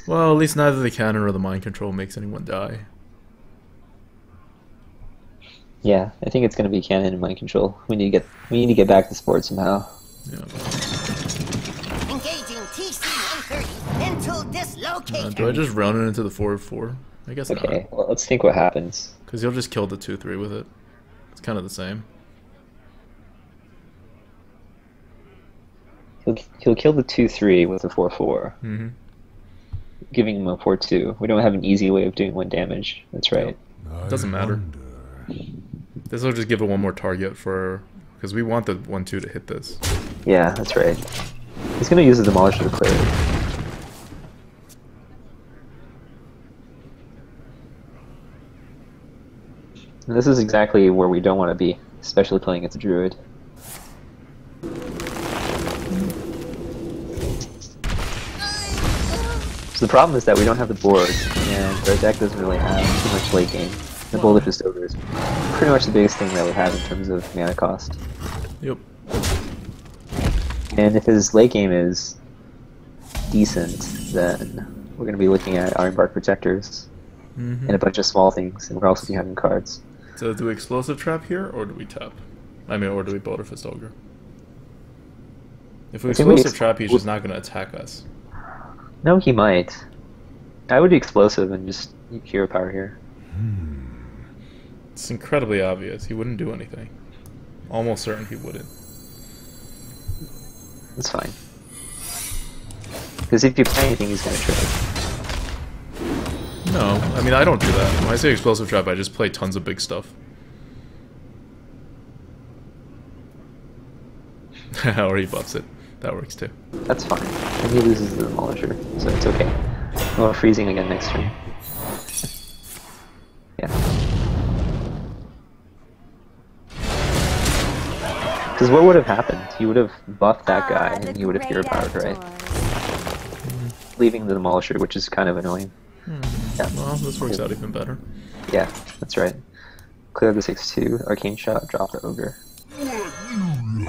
Well, at least neither the cannon or the mind control makes anyone die. Yeah, I think it's gonna be cannon and mind control. We need to get back to sport somehow. Yeah. Engaging TC-130 until dislocated. Do I just run it into the 4/4? I guess Okay, not. well, let's think what happens. Because you'll just kill the 2/3 with it. It's kind of the same. He'll kill the 2/3 with the 4/4, Mm-hmm. giving him a 4/2. We don't have an easy way of doing 1 damage. That's right. Doesn't matter. This will just give it one more target for... Because we want the 1/2 to hit this. Yeah, that's right. He's gonna use the Demolisher to clear it. And this is exactly where we don't want to be, especially playing against a Druid. So the problem is that we don't have the board, and our deck doesn't really have too much late game. The Boulder Fist Ogre is pretty much the biggest thing that we have in terms of mana cost. Yep. And if his late game is decent, then we're going to be looking at Ironbark Protectors and a bunch of small things, and we're also be having cards. So do we Explosive Trap here, or do we tap? I mean, or do we Boulder Fist Ogre? If we I think we explosive trap, he's just not going to attack us. No, he might. I would be explosive and just hero power here. It's incredibly obvious. He wouldn't do anything. Almost certain he wouldn't. It's fine. Because if you play anything, he's gonna trade. No, I mean, I don't do that. When I say explosive trap, I just play tons of big stuff. Or he buffs it. That works too. That's fine. And he loses the Demolisher, so it's okay. Well, freezing again next turn. Yeah. Because what would have happened? He would have buffed that guy, and he would have hero powered, right? Leaving the Demolisher, which is kind of annoying. Yeah. Well, this works out even better. Yeah, that's right. Clear the 6-2, Arcane Shot, drop the Ogre. And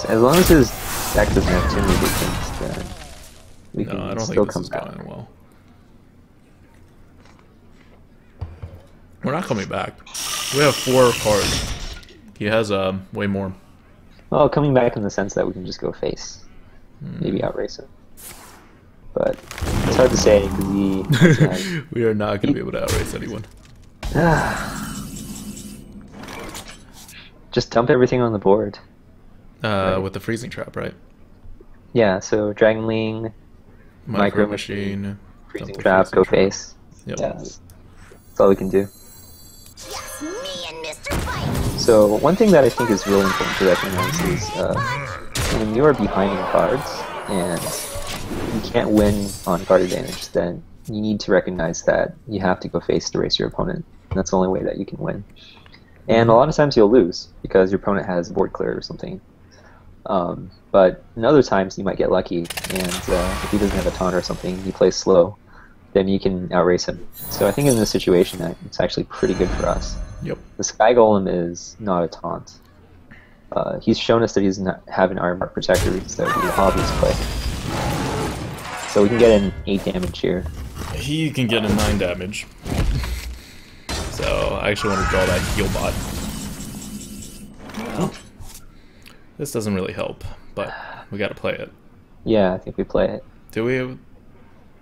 as long as his deck doesn't have too many big things, then we No, can I don't still think this come is back. going well. We're not coming back. We have 4 cards. He has way more. Well, coming back in the sense that we can just go face. Maybe outrace him. But it's hard to say because he... We are not going to be able to outrace anyone. Just dump everything on the board. With the freezing trap, right? Yeah, so Dragonling, Micro Machine, freezing dump the trap, freezing go trap. face. Yep. Yeah, that's all we can do. Just me and Mr. Fight. So one thing that I think is really important to recognize is when you are behind in cards and you can't win on card advantage, then you need to recognize that you have to go face to race your opponent. And that's the only way that you can win. And a lot of times you'll lose because your opponent has board clear or something. But in other times you might get lucky, and if he doesn't have a taunt or something, he plays slow, then you can outrace him. So I think in this situation that it's actually pretty good for us. Yep. The Sky Golem is not a taunt. He's shown us that he doesn't have an Iron Mark Protector, so that would be an obvious play. So we can get an 8 damage here. He can get a 9 damage. So I actually want to draw that heal bot. Well, this doesn't really help, but we gotta play it. Yeah, I think we play it. Do we?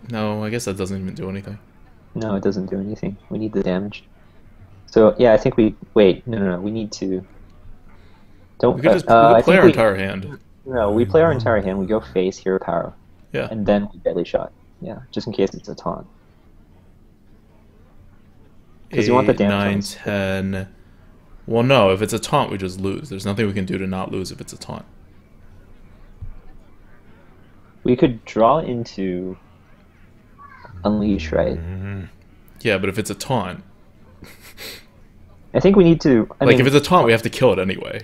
No, I guess that doesn't even do anything. No, it doesn't do anything. We need the damage. So yeah, I think we wait. No. We need to. Don't. We could just I play think our entire hand. No, we play our entire hand. We go face, hero power, Yeah. and then we deadly shot. Yeah, just in case it's a taunt. Because you want the 8, damage. 9, 10. Well, no, if it's a taunt, we just lose. There's nothing we can do to not lose if it's a taunt. We could draw into Unleash, right? Yeah, but if it's a taunt, I think we need to. I mean, if it's a taunt, we have to kill it anyway.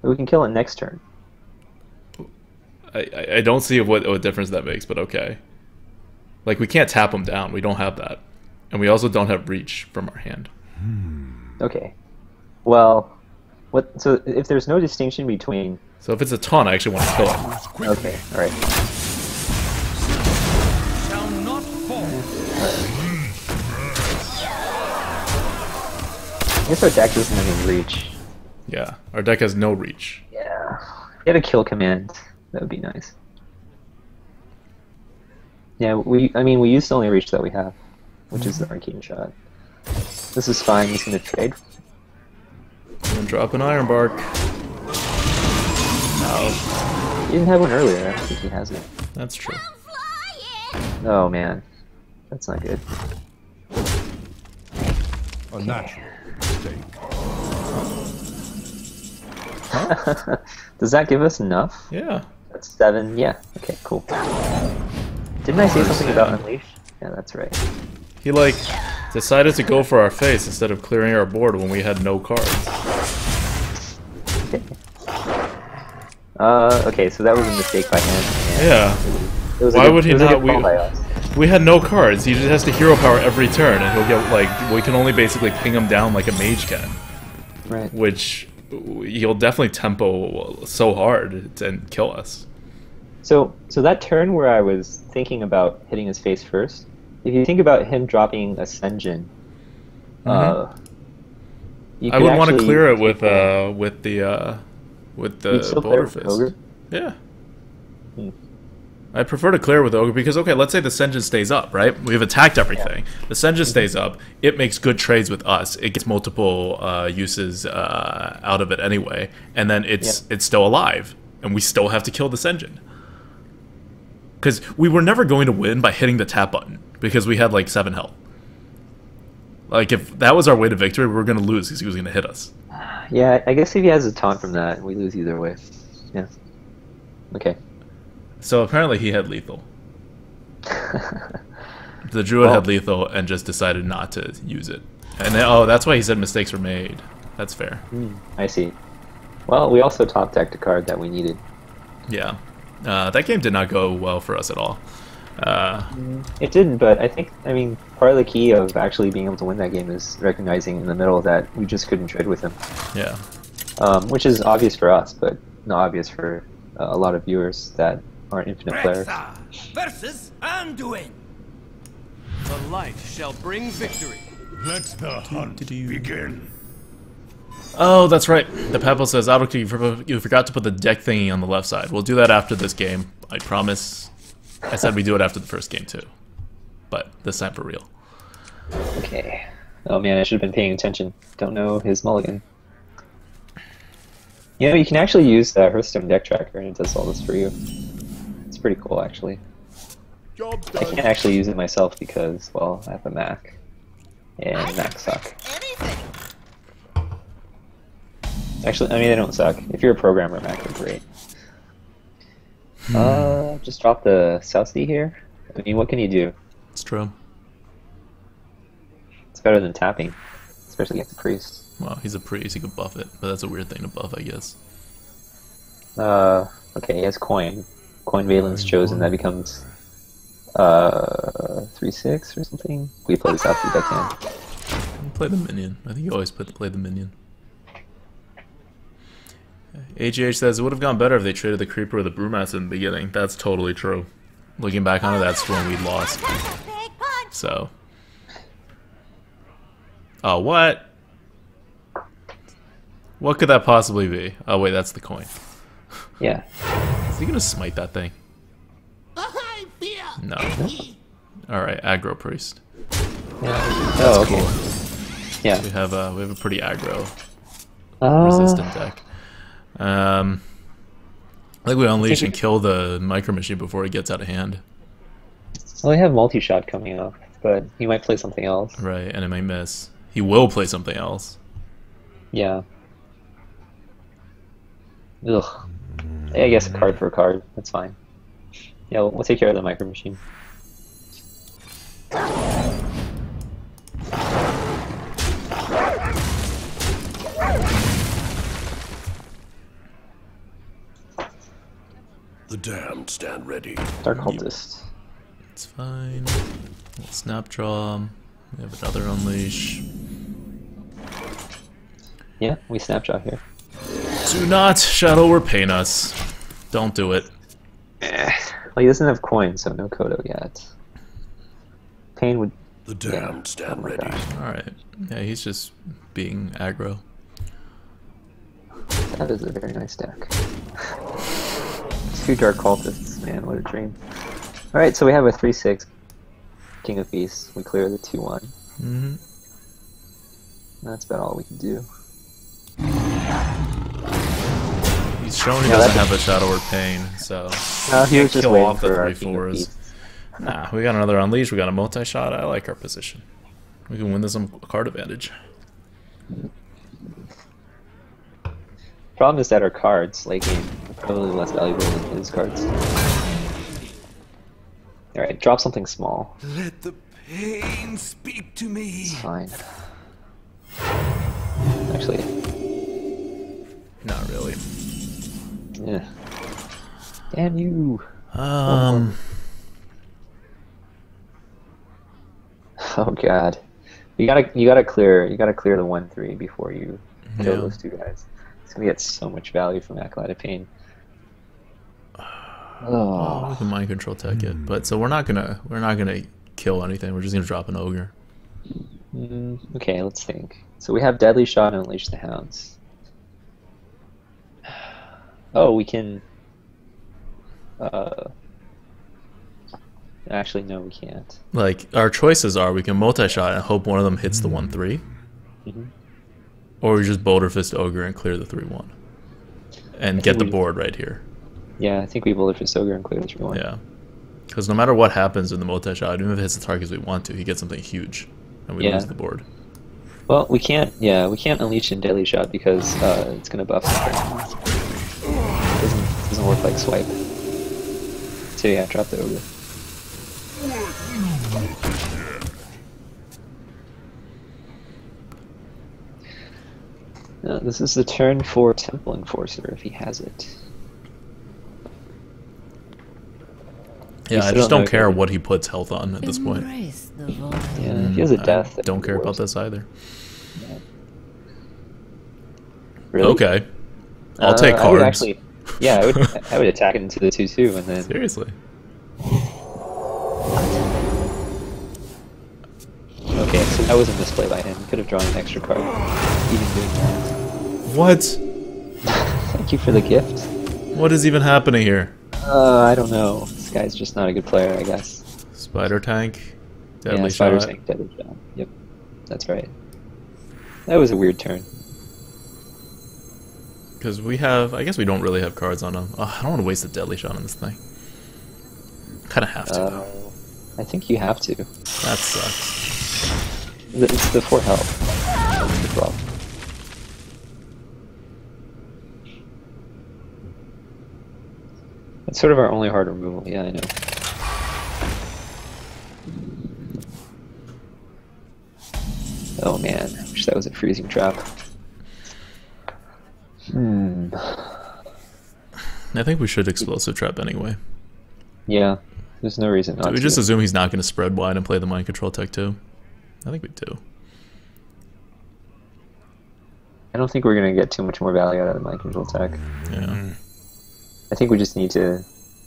we can kill it next turn. I don't see what difference that makes, but okay. Like, we can't tap him down. We don't have that. And we also don't have reach from our hand. Okay. Well, what? So if there's no distinction between. So if it's a taunt, I actually want to kill it. Okay. All right. Shall not fall. I guess our deck doesn't have any reach. Yeah, our deck has no reach. Yeah. Get a kill command. That would be nice. Yeah, we use the only reach that we have, which is the Arcane Shot. This is fine, he's gonna trade. And drop an Iron Bark. No. He didn't have one earlier, I don't think he has it. That's true. Oh man. That's not good. A natural mistake. Does that give us enough? Yeah. That's 7, yeah. Okay, cool. Didn't I say something about Unleash? Yeah, that's right. He, like, decided to go for our face instead of clearing our board when we had no cards. Okay, so that was a mistake by him. And Yeah. it was Why a good, would he it was a not? good call by us. We had no cards. He just has to hero power every turn, and he'll get, like, we can only basically ping him down like a mage can. Right. Which he'll definitely tempo so hard and kill us. So that turn where I was thinking about hitting his face first, if you think about him dropping Ascension, you I could would want to actually clear it take with the with You'd the still play Boulder with Fist. Ogre? Yeah. Hmm. I prefer to clear with Ogre because, okay, let's say the Senjin stays up, right? We've attacked everything. The Senjin stays up. It makes good trades with us. It gets multiple uses out of it anyway. And then it's still alive. And we still have to kill the Senjin. Because we were never going to win by hitting the tap button. Because we had like 7 health. Like, if that was our way to victory, we were going to lose because he was going to hit us. Yeah, I guess if he has a taunt from that, we lose either way. Yeah. Okay. So apparently he had lethal. The druid had lethal and just decided not to use it. And then, oh, that's why he said mistakes were made. That's fair. I see. Well, we also top decked a card that we needed. Yeah. That game did not go well for us at all. It didn't, but I mean, part of the key of actually being able to win that game is recognizing in the middle that we just couldn't trade with him. Yeah. Which is obvious for us, but not obvious for a lot of viewers that aren't infinite players. Versus Anduin. The light shall bring victory. Let the hunt begin. Oh, that's right. The Pebble says, Auto, you forgot to put the deck thingy on the left side. We'll do that after this game. I promise. I said we do it after the first game, too. But this time for real. Okay. Oh man, I should have been paying attention. Don't know his mulligan. You know, you can actually use the Hearthstone deck tracker and it does all this for you. It's pretty cool, actually. I can't actually use it myself because, well, I have a Mac. And Macs suck. Actually, I mean, they don't suck. If you're a programmer, Mac are great. Just drop the South D here. I mean, what can you do? It's true. It's better than tapping, especially against the priest. Well, he's a priest. He could buff it, but that's a weird thing to buff, I guess. Okay, he has coin. Coin Valen's chosen. That becomes 3/6 or something. We play the South D deckhand. Play the minion. I think you always play the minion. AGH says it would have gone better if they traded the Creeper or the Brewmaster in the beginning. That's totally true. Looking back on it, that's when we lost. So. Oh, what? What could that possibly be? Oh, wait, that's the coin. Yeah. Is he gonna smite that thing? No. Alright, aggro priest. Yeah. Oh, okay. Cool. Yeah. We have a pretty aggro resistant deck. I think we unleash and kill the micro machine before it gets out of hand. Well, they have multi-shot coming up, but he might play something else. Right, and it might miss. He will play something else. Yeah. Ugh. I guess a card for a card. That's fine. Yeah, we'll take care of the micro machine. The damned stand ready. Dark Cultist. It's fine. We'll snap draw. We have another unleash. Yeah, we snapshot here. Do not shadow or pain us. Don't do it. Well, he doesn't have coins, so no Kodo yet. Pain would... The damned stand ready. Alright. Yeah, he's just being aggro. That is a very nice deck. 2 Dark Cultists, man, what a dream. Alright, so we have a 3/6 King of Beasts. We clear the 2/1. Mm-hmm. That's about all we can do. He's showing he doesn't have a shadow or pain, so he was just kill waiting off the for our 3/4s. King of Beasts. Nah, we got another unleash. We got a multi-shot. I like our position. We can win this on card advantage. Problem is that our cards, late game, are probably less valuable than his cards. Alright, drop something small. Let the pain speak to me. It's fine. Actually, Not really. yeah. Damn you! Oh god. You gotta clear the 1/3 before you kill those 2 guys. It's gonna get so much value from Acolyte of Pain. Oh, we can mind control tech it, but so we're not gonna kill anything. We're just gonna drop an ogre. Okay, let's think. So we have Deadly Shot and Unleash the Hounds. Oh, we can. Actually, no, we can't. Like, our choices are we can multi-shot and hope one of them hits the 1/3, or we just Boulder Fist Ogre and clear the 3/1, and get the board right here. Yeah, I think we Boulder Fist Ogre and clear the 3/1. Yeah, because no matter what happens in the multi-shot, even if it hits the targets we want to, he gets something huge, and we lose the board. Well, we can't. Yeah, we can't unleash in Deadly Shot because it's gonna buff something. Doesn't work like swipe. So yeah, drop the ogre. This is the turn for Temple Enforcer if he has it. Yeah, I just don't care what he puts health on at this point. Yeah, if he has a death. I don't care about this either. Yeah. Really? Okay. I'll take cards. I would actually, yeah, I would attack it into the 2/2 and then. Seriously. Okay, so that was a misplay by him. He could have drawn an extra card, even doing that. What? Thank you for the gift. What is even happening here? I don't know. This guy's just not a good player, I guess. Spider tank, deadly Yeah, shot. Spider Tank, deadly shot. Yep, that's right. That was a weird turn. Because we have, I guess we don't really have cards on him. Oh, I don't want to waste a deadly shot on this thing. Kind of have to, though. I think you have to. That sucks. It's the 4 health. That's the problem. It's sort of our only hard removal. Yeah, I know. Oh man, I wish that was a freezing trap. I think we should explosive trap anyway. Yeah, there's no reason not Do to. we just assume he's not going to spread wide and play the mind control tech too? I think we do. I don't think we're going to get too much more value out of the mind control tech. Yeah. I think we just need to,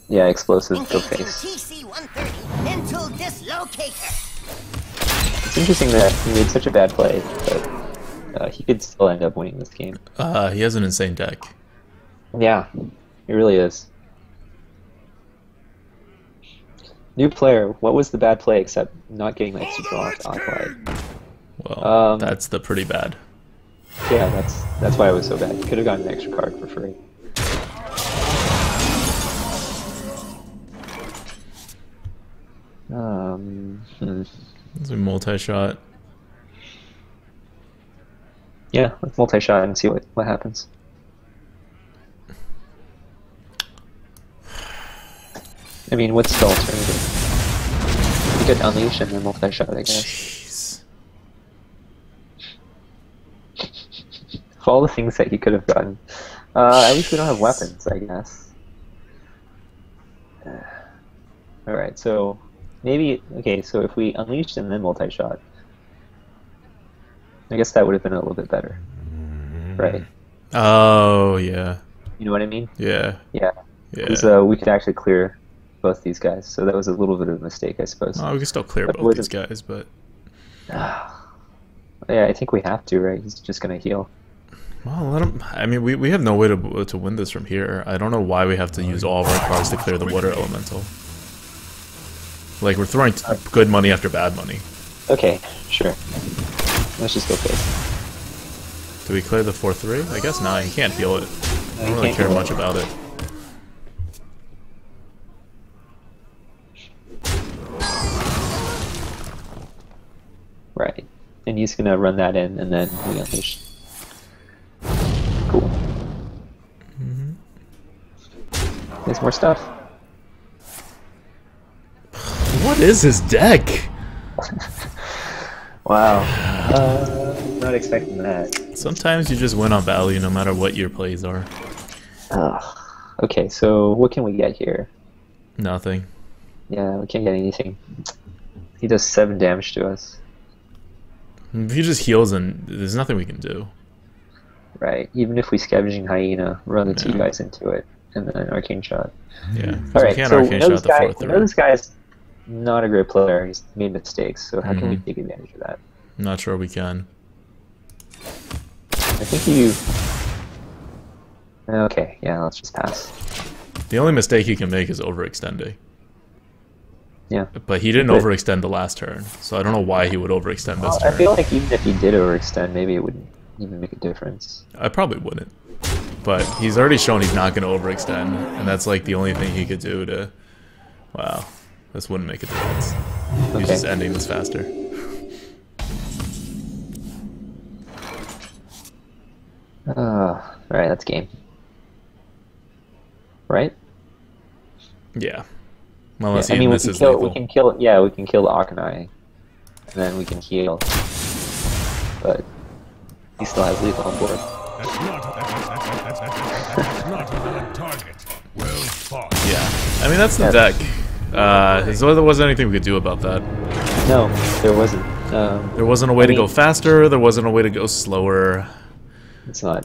yeah, explosive go face. TC-130 mental dislocator. It's interesting that he made such a bad play, but he could still end up winning this game. He has an insane deck. Yeah, it really is. New player, what was the bad play except not getting the extra draw to Aqualite? Well, that's the pretty bad. Yeah, that's why it was so bad. You could have gotten an extra card for free. It's a multi-shot. Yeah, let's multi-shot and see what happens. I mean, what's the alternative? You could unleash and then multi-shot, I guess. Jeez. Of all the things that he could have gotten. At least we don't have weapons, I guess. Alright, so maybe, okay, so if we unleashed and then multi-shot, I guess that would have been a little bit better. Right? Oh, yeah. You know what I mean? Yeah. Yeah. Yeah. Because we could actually clear both these guys, so that was a little bit of a mistake, I suppose. Oh, we can still clear But both these guys, but... Yeah, I think we have to, right? He's just gonna heal. Well, let him... I mean, we have no way to win this from here. I don't know why we have to use all of our cards to clear the water elemental. Like, we're throwing good money after bad money. Okay, sure. Let's just go face. Do we clear the 4-3? I guess not. He can't heal it. I don't really care much about it. Right. And he's gonna run that in, and then we unleash. Cool. There's more stuff. What is his deck? Wow. Not expecting that. Sometimes you just win on value no matter what your plays are. Okay, so what can we get here? Nothing. Yeah, we can't get anything. He does 7 damage to us. If he just heals, and there's nothing we can do. Right. Even if we Scavenging Hyena, run the 2 guys into it, and then Arcane Shot. Yeah. Alright, so we Arcane know, shot we know this guy's not a great player. He's made mistakes, so how can we take advantage of that? I'm not sure we can. I think you... Okay, yeah, let's just pass. The only mistake he can make is overextending. Yeah. But he didn't But- overextend the last turn, so I don't know why he would overextend this I turn. feel like even if he did overextend, maybe it wouldn't even make a difference. I probably wouldn't. But he's already shown he's not going to overextend, and that's like the only thing he could do to... Wow, this wouldn't make a difference. He's Okay. just ending this faster. Alright, that's game. Right? Yeah. Unless I he mean, we misses can kill. lethal. We can kill. Yeah, we can kill the Akanai, and then we can heal. But he still has lethal on board. That's not a valid target. Well fought. Yeah. I mean, that's the Yeah. deck. So there wasn't anything we could do about that. No, there wasn't. There wasn't a way I to mean- go faster, there wasn't a way to go slower. It's not.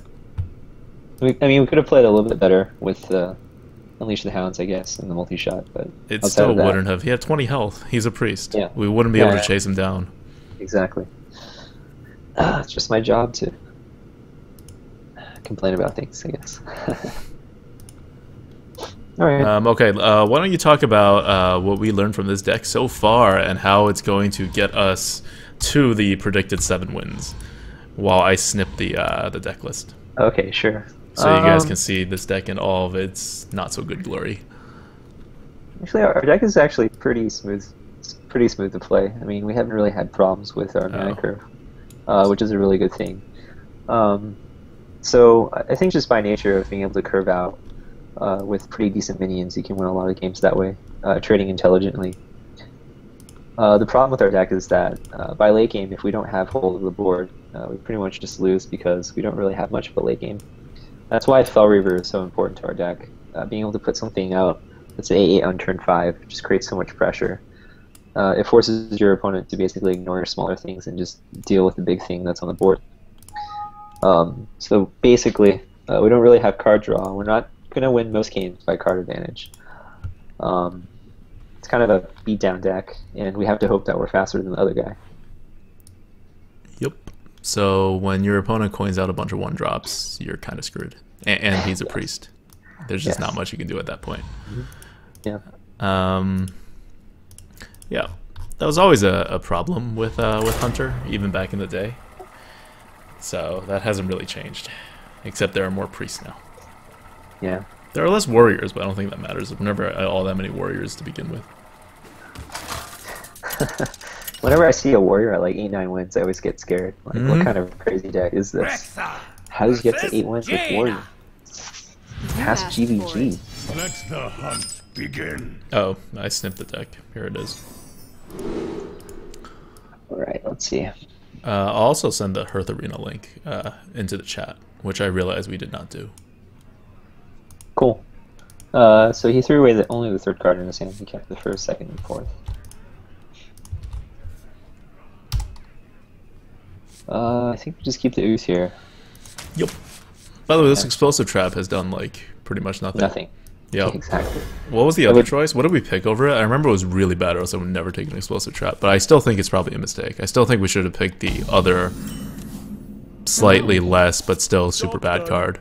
I mean, we could have played a little bit better with Unleash the Hounds, I guess, and the multi-shot, but It outside still of that, wouldn't have. He had 20 health. He's a priest. Yeah. We wouldn't be Yeah, able to yeah. chase him down. Exactly. It's just my job to complain about things, I guess. Alright. Okay, why don't you talk about what we learned from this deck so far and how it's going to get us to the predicted 7 wins while I snip the deck list. Okay, sure. So you guys can see this deck in all of its not-so-good glory. Actually, our deck is actually pretty smooth. It's pretty smooth to play. I mean, we haven't really had problems with our mana curve, which is a really good thing. So I think just by nature of being able to curve out with pretty decent minions, you can win a lot of games that way, trading intelligently. The problem with our deck is that by late game, if we don't have hold of the board, we pretty much just lose because we don't really have much of a late game. That's why Fell Reaver is so important to our deck. Being able to put something out that's 8/8 on turn 5 just creates so much pressure. It forces your opponent to basically ignore smaller things and just deal with the big thing that's on the board. So basically, we don't really have card draw. We're not going to win most games by card advantage. It's kind of a beat-down deck, and we have to hope that we're faster than the other guy. Yep. So when your opponent coins out a bunch of 1-drops, you're kind of screwed. And he's a priest. There's just Yes. not much you can do at that point. Yeah. Yeah. That was always a problem with Hunter, even back in the day. So that hasn't really changed. Except there are more priests now. Yeah. There are less warriors, but I don't think that matters. There's never all that many warriors to begin with. Whenever I see a warrior at like 8-9 wins, I always get scared. Like, what kind of crazy deck is this? How does he get to 8 wins with warrior? Past GVG. Let the hunt begin. Oh, I snipped the deck. Here it is. Alright, let's see. I'll also send the Hearth Arena link into the chat, which I realized we did not do. Cool. So he threw away only the 3rd card in his hand. He kept the 1st, 2nd, and 4th. I think we just keep the ooze here. Yep. By the way, this explosive trap has done like pretty much nothing. Nothing. Yep. Exactly. What was the other choice? What did we pick over it? I remember it was really bad, or else I would never take an explosive trap. But I still think it's probably a mistake. I still think we should have picked the other, slightly less but still super bad card.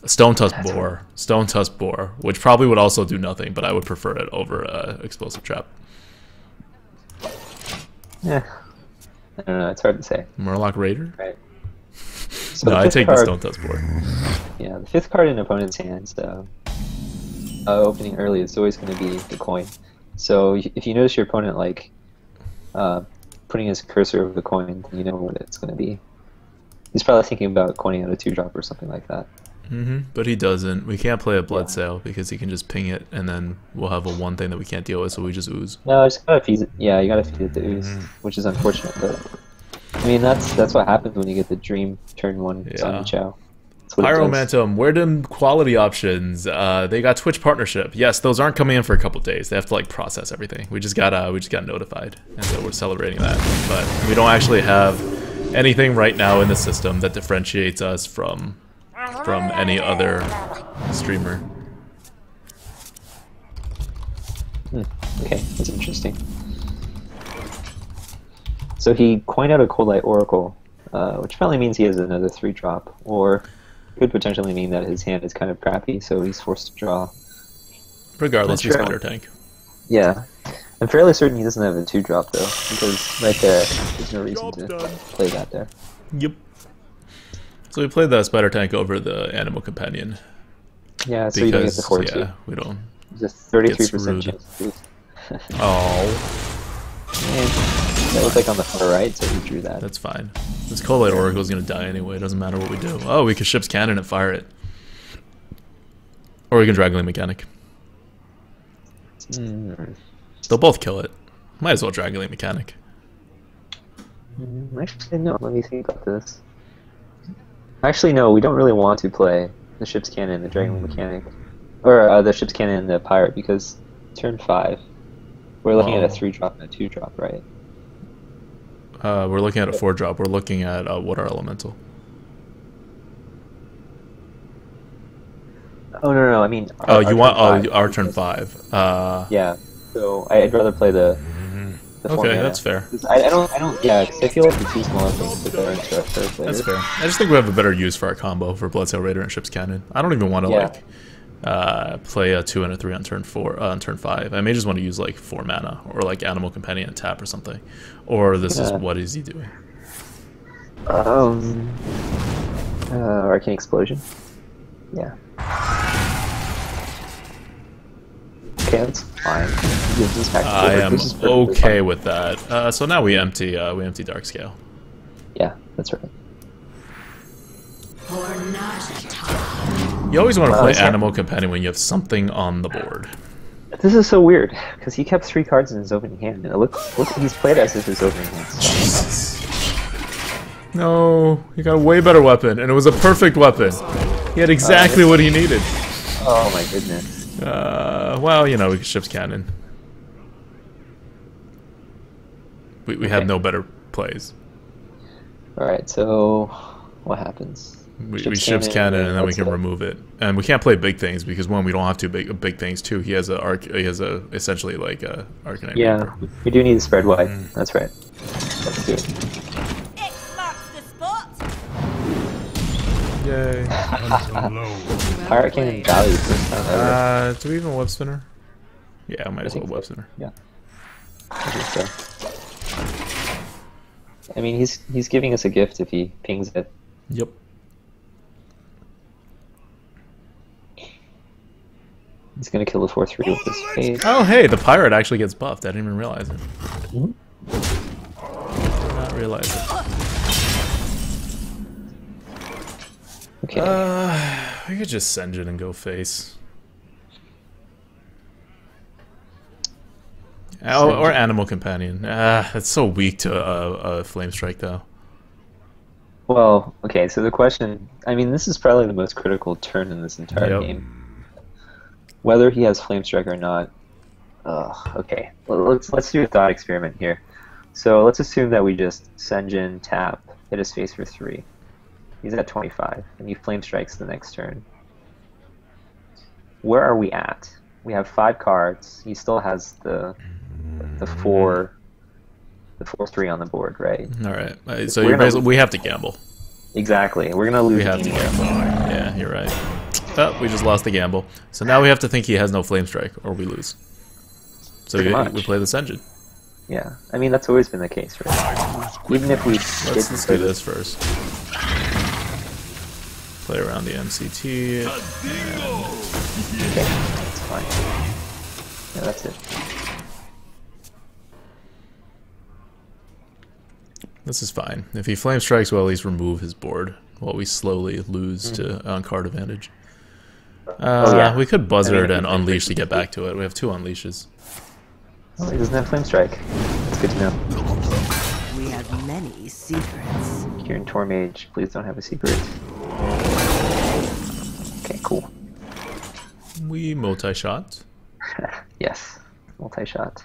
Stone Tusk Boar. Stone Tusk Boar, which probably would also do nothing, but I would prefer it over explosive trap. Yeah. I don't know. It's hard to say. Murloc Raider? Right. So No, the I 5th take the card, Stone Tusk Boar. Yeah, the 5th card in opponent's hands, opening early is always going to be the coin. So if you notice your opponent like putting his cursor over the coin, then you know what it's going to be. He's probably thinking about coining out a 2-drop or something like that. But he doesn't. We can't play a Blood Sail because he can just ping it, and then we'll have a 1 thing that we can't deal with, so we just ooze. No, just gotta feed it. Yeah, you gotta feed it the ooze, which is unfortunate. But I mean, that's what happens when you get the Dream turn 1 Simon Chow. That's what it does. Pyromantum, where them quality options? They got Twitch partnership. Yes, those aren't coming in for a couple days. They have to like process everything. We just got notified, and so we're celebrating that. But we don't actually have anything right now in the system that differentiates us from any other streamer. Okay, that's interesting. So he coined out a Cold Light Oracle, which probably means he has another 3-drop, or could potentially mean that his hand is kind of crappy, so he's forced to draw. Regardless, he's Sure. better tank. Yeah. I'm fairly certain he doesn't have a 2-drop though, because right there, there's no reason to play that there. Yep. So we played the spider tank over the animal companion. Yeah, so you don't get the 4-2. yeah, we don't. Just 33% screwed. chance to lose. Oh, And that was like on the far right, so he drew that. that's fine. This Collate Oracle is gonna die anyway. It doesn't matter what we do. Oh, we can ship's cannon and fire it, or we can Dragon Mechanic. They'll both kill it. Might as well Dragon Mechanic. Actually, no. Let me think about this. Actually, no. We don't really want to play the ship's cannon, the Dragon Mechanic, or the ship's cannon, and the pirate, because turn 5, we're looking at a 3-drop and a 2-drop, right? We're looking at a 4-drop. We're looking at Water Elemental. Oh no, I mean. Oh, you want our turn turn 5? Yeah. So I'd rather play the. Okay, 4 mana. that's fair. I don't. Yeah, because I feel like the 2 smaller things put better into our first later. That's fair. I just think we have a better use for our combo for Bloodsail Raider and Ship's Cannon. I don't even want to play a 2 and a 3 on turn 4 on turn 5. I may just want to use like 4 mana or like Animal Companion and tap or something. Or this is what is he doing? Arcane Explosion. Yeah. Okay, that's fine. I am okay with that. So now we empty Darkscale. Yeah, that's right. You always want to play Animal Companion when you have something on the board. This is so weird because he kept 3 cards in his opening hand, and look, he's played as if his opening hand. Jesus. No, he got a way better weapon, and it was a perfect weapon. He had exactly what he needed. Oh my goodness. Well, you know, we can Ship's Cannon. We have no better plays. Alright, so what happens? We Ship's Cannon and then we can remove it. And we can't play big things because one, we don't have two big things. Two, he has essentially like a Arcanine. Yeah, Reaper. we do need to spread wide. That's right. Let's do it. X marks the spot. Yay. Pirate Cannon value first time ever. Do we even web spinner? Yeah, I might as well web spinner. Yeah. I think so. I mean, he's giving us a gift if he pings it. Yep. He's gonna kill the 4/3 with his face. Oh, hey, the pirate actually gets buffed. I didn't even realize it. Did not realize it. Okay. We could just send it and go face. Or Animal Companion. It's so weak to a Flame Strike, though. Well, okay, so the question... I mean, this is probably the most critical turn in this entire game. Whether he has Flame Strike or not... okay. Let's do a thought experiment here. So let's assume that we just Senjin, tap, hit his face for 3. He's at 25, and he Flame Strikes the next turn. Where are we at? We have 5 cards. He still has the 4-3 on the board, right? All right. So we have to gamble. Exactly. We're gonna lose. We have to gamble. Yeah, you're right. Oh, we just lost the gamble. So now we have to think he has no Flame Strike, or we lose. So we play this engine. Yeah, I mean that's always been the case, right? Even if we let's do this first. Play around the MCT. Okay, that's fine. Yeah, that's it. This is fine. If he Flame Strikes, we'll at least remove his board while we slowly lose to on-card advantage. We could Buzzard and Unleash to get back to it. We have 2 Unleashes. Oh, he doesn't have Flame Strike. That's good to know. We have many secrets. Kieran Tormage, please don't have a secret. Okay, cool. We multi-shot. Yes, multi-shot.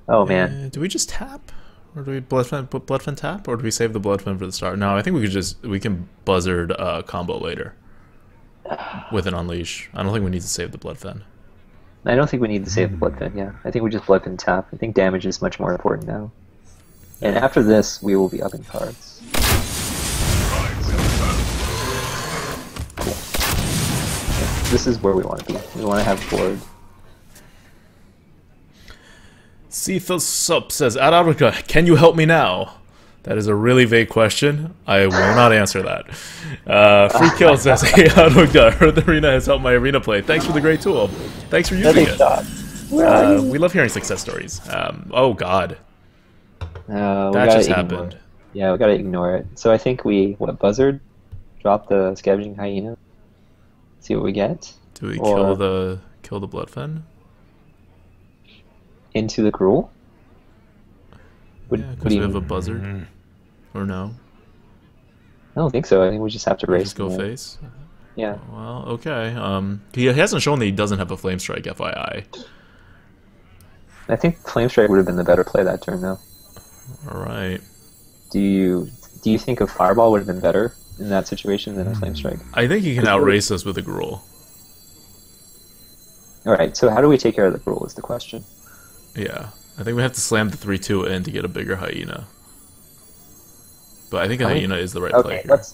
Oh man. Do we just tap? Or do we put Bloodfen tap? Or do we save the Bloodfen for the start? No, I think we can Buzzard combo later. With an Unleash. I don't think we need to save the Bloodfen. I don't think we need to save the Bloodfen, yeah. I think we just Bloodfen tap. I think damage is much more important now. And after this, we will be up in cards. this is where we want to be. We want to have board. Sup says, Adaudica, can you help me now? That is a really vague question. I will not answer that. Free Kill says, hey, Adaudica, heard the arena has helped my arena play. Thanks for the great tool. Thanks for using it. We love hearing success stories. Oh, God. That just happened. Yeah, we gotta ignore it. So I think we, buzzard? Drop the Scavenging Hyena? See what we get? Do we kill the Bloodfen? Into the Gruul? Yeah, because we have a buzzard. Or no? I don't think so. I think we just have to race. Just go face? Yeah. Well, okay. He hasn't shown that he doesn't have a Flame Strike, FYI. I think Flame Strike would have been the better play that turn, though. Alright. Do you think a Fireball would have been better in that situation than a Flame Strike? I think he can outrace us with a Gruul. Alright, so how do we take care of the Gruul is the question. Yeah. I think we have to slam the 3-2 in to get a bigger Hyena. But I think a Hyena is the right play here. Let's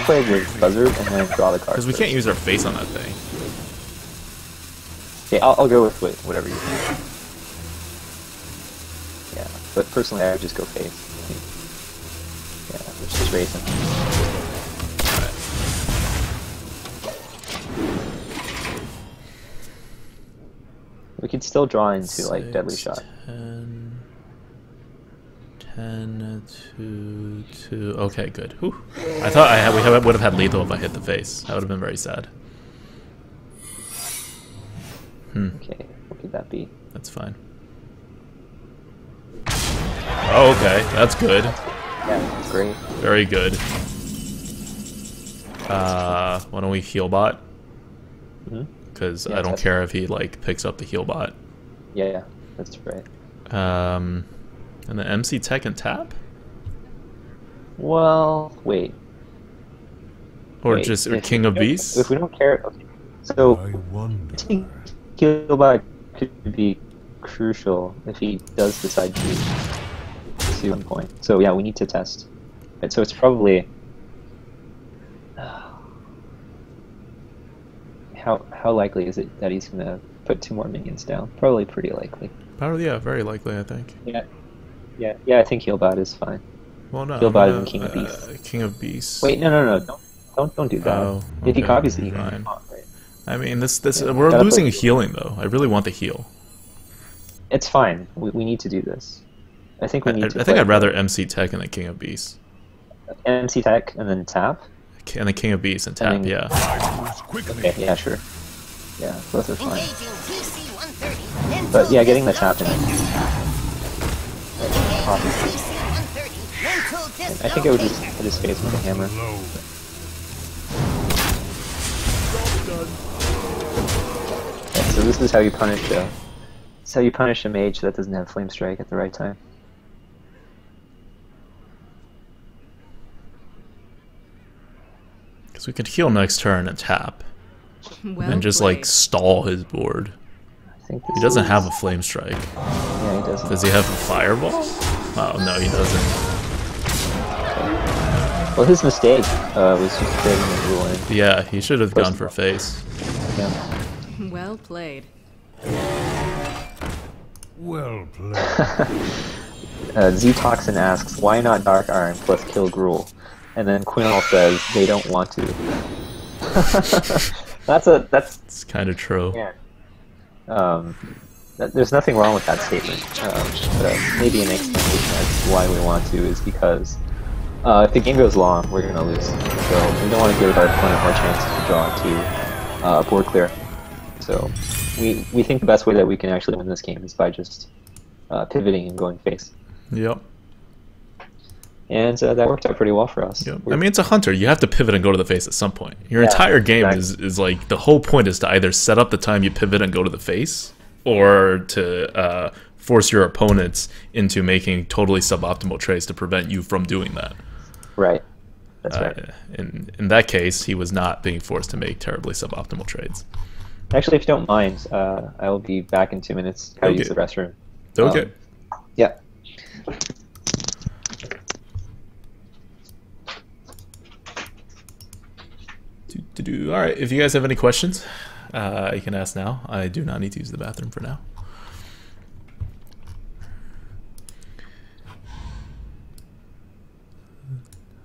play with Buzzard and then draw the card. Because we can't use our face on that thing. Okay, I'll go with whatever you think. Yeah, but personally I would just go face. Yeah, let's just raise him. We could still draw into like Deadly Shot. 10, 2, 2. Okay, good. Whew. I thought we would have had lethal if I hit the face. That would have been very sad. Okay, what could that be? That's fine. Oh, okay. That's good. Yeah, that's great. Very good. Why don't we heal bot? Because I don't care if he like picks up the heal bot. Yeah, that's right. And the MC Tech and tap? Well, wait. Or just King of Beasts? If we don't care, okay. So heal bot could be crucial if he does decide to see 1 point. So yeah, we need to test. Right, so it's probably how likely is it that he's gonna put 2 more minions down? Probably pretty likely. Probably, yeah, very likely, I think. Yeah. I think Healbot is fine. Well, no. Healbot and King of Beasts. King of Beasts. Wait, no, don't do that. Oh, if he okay, copies it, fine. right? I mean, we're losing healing though. I really want the heal. It's fine. We need to do this. I think we need to. I think I'd rather MC Tech and the King of Beasts. MC Tech and then tap. And the King of Beasts and tap, and then, yeah. Okay, yeah, sure. Yeah, both are fine. But yeah, getting the tap in. I think I would just hit his face with a hammer. Okay, so this is how you punish this is how you punish a mage that doesn't have Flame Strike at the right time. Because we could heal next turn and tap. Well and just played. like stall his board. I think He doesn't have a Flame Strike. Yeah, he doesn't. Does he have a Fireball? Oh, no, he doesn't. Well, his mistake was just creating a rule in. Yeah, he should have gone for face. Yeah. Well played. Well played. Z-Toxin asks, why not Dark Iron plus kill Gruul? And then Quinel says, they don't want to. That's It's kind of true. yeah. There's nothing wrong with that statement. But maybe an explanation as to why we want to is because if the game goes long, we're gonna lose. So we don't want to give our opponent more chances to draw to board clear. So we think the best way that we can actually win this game is by just pivoting and going face. Yep. And that worked out pretty well for us. Yep. I mean, it's a hunter. You have to pivot and go to the face at some point. Your entire game is like, the whole point is to either set up the time you pivot and go to the face, or to force your opponents into making totally suboptimal trades to prevent you from doing that. Right. That's right. In that case, he was not being forced to make terribly suboptimal trades. Actually, if you don't mind, I will be back in 2 minutes. Gotta use the restroom. Okay. Yeah. All right, if you guys have any questions, you can ask now. I do not need to use the bathroom for now.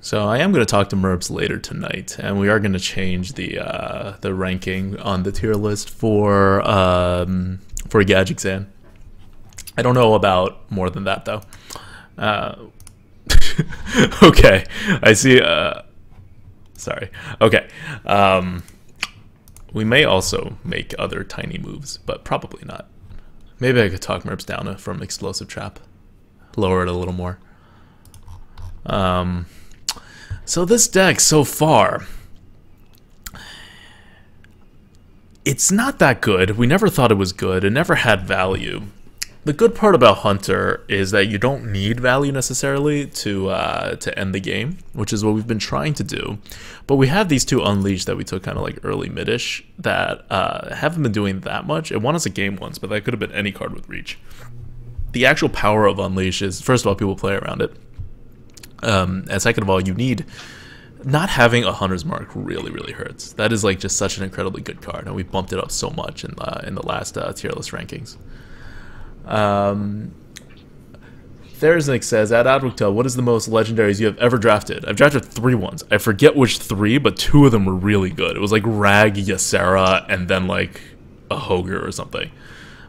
So I am going to talk to Merbs later tonight, and we are going to change the ranking on the tier list for Gadgetzan. I don't know about more than that though. Okay, I see. Sorry. Okay. We may also make other tiny moves, but probably not. Maybe I could talk Merbs down from Explosive Trap, lower it a little more. So this deck so far, it's not that good. We never thought it was good. It never had value. The good part about Hunter is that you don't need value necessarily to end the game, which is what we've been trying to do. But we have these two Unleashed that we took kind of like early mid-ish that haven't been doing that much. It won us a game once, but that could have been any card with reach. The actual power of Unleash is, first of all, people play around it. And second of all, you need... Not having a Hunter's Mark really hurts. That is like just such an incredibly good card, and we bumped it up so much in the last tier list rankings. Thersnick says, at Adwicta, what is the most legendaries you have ever drafted? I've drafted 3 ones. I forget which 3, but 2 of them were really good. It was like Rag, Ysera, and then like a Hoger or something.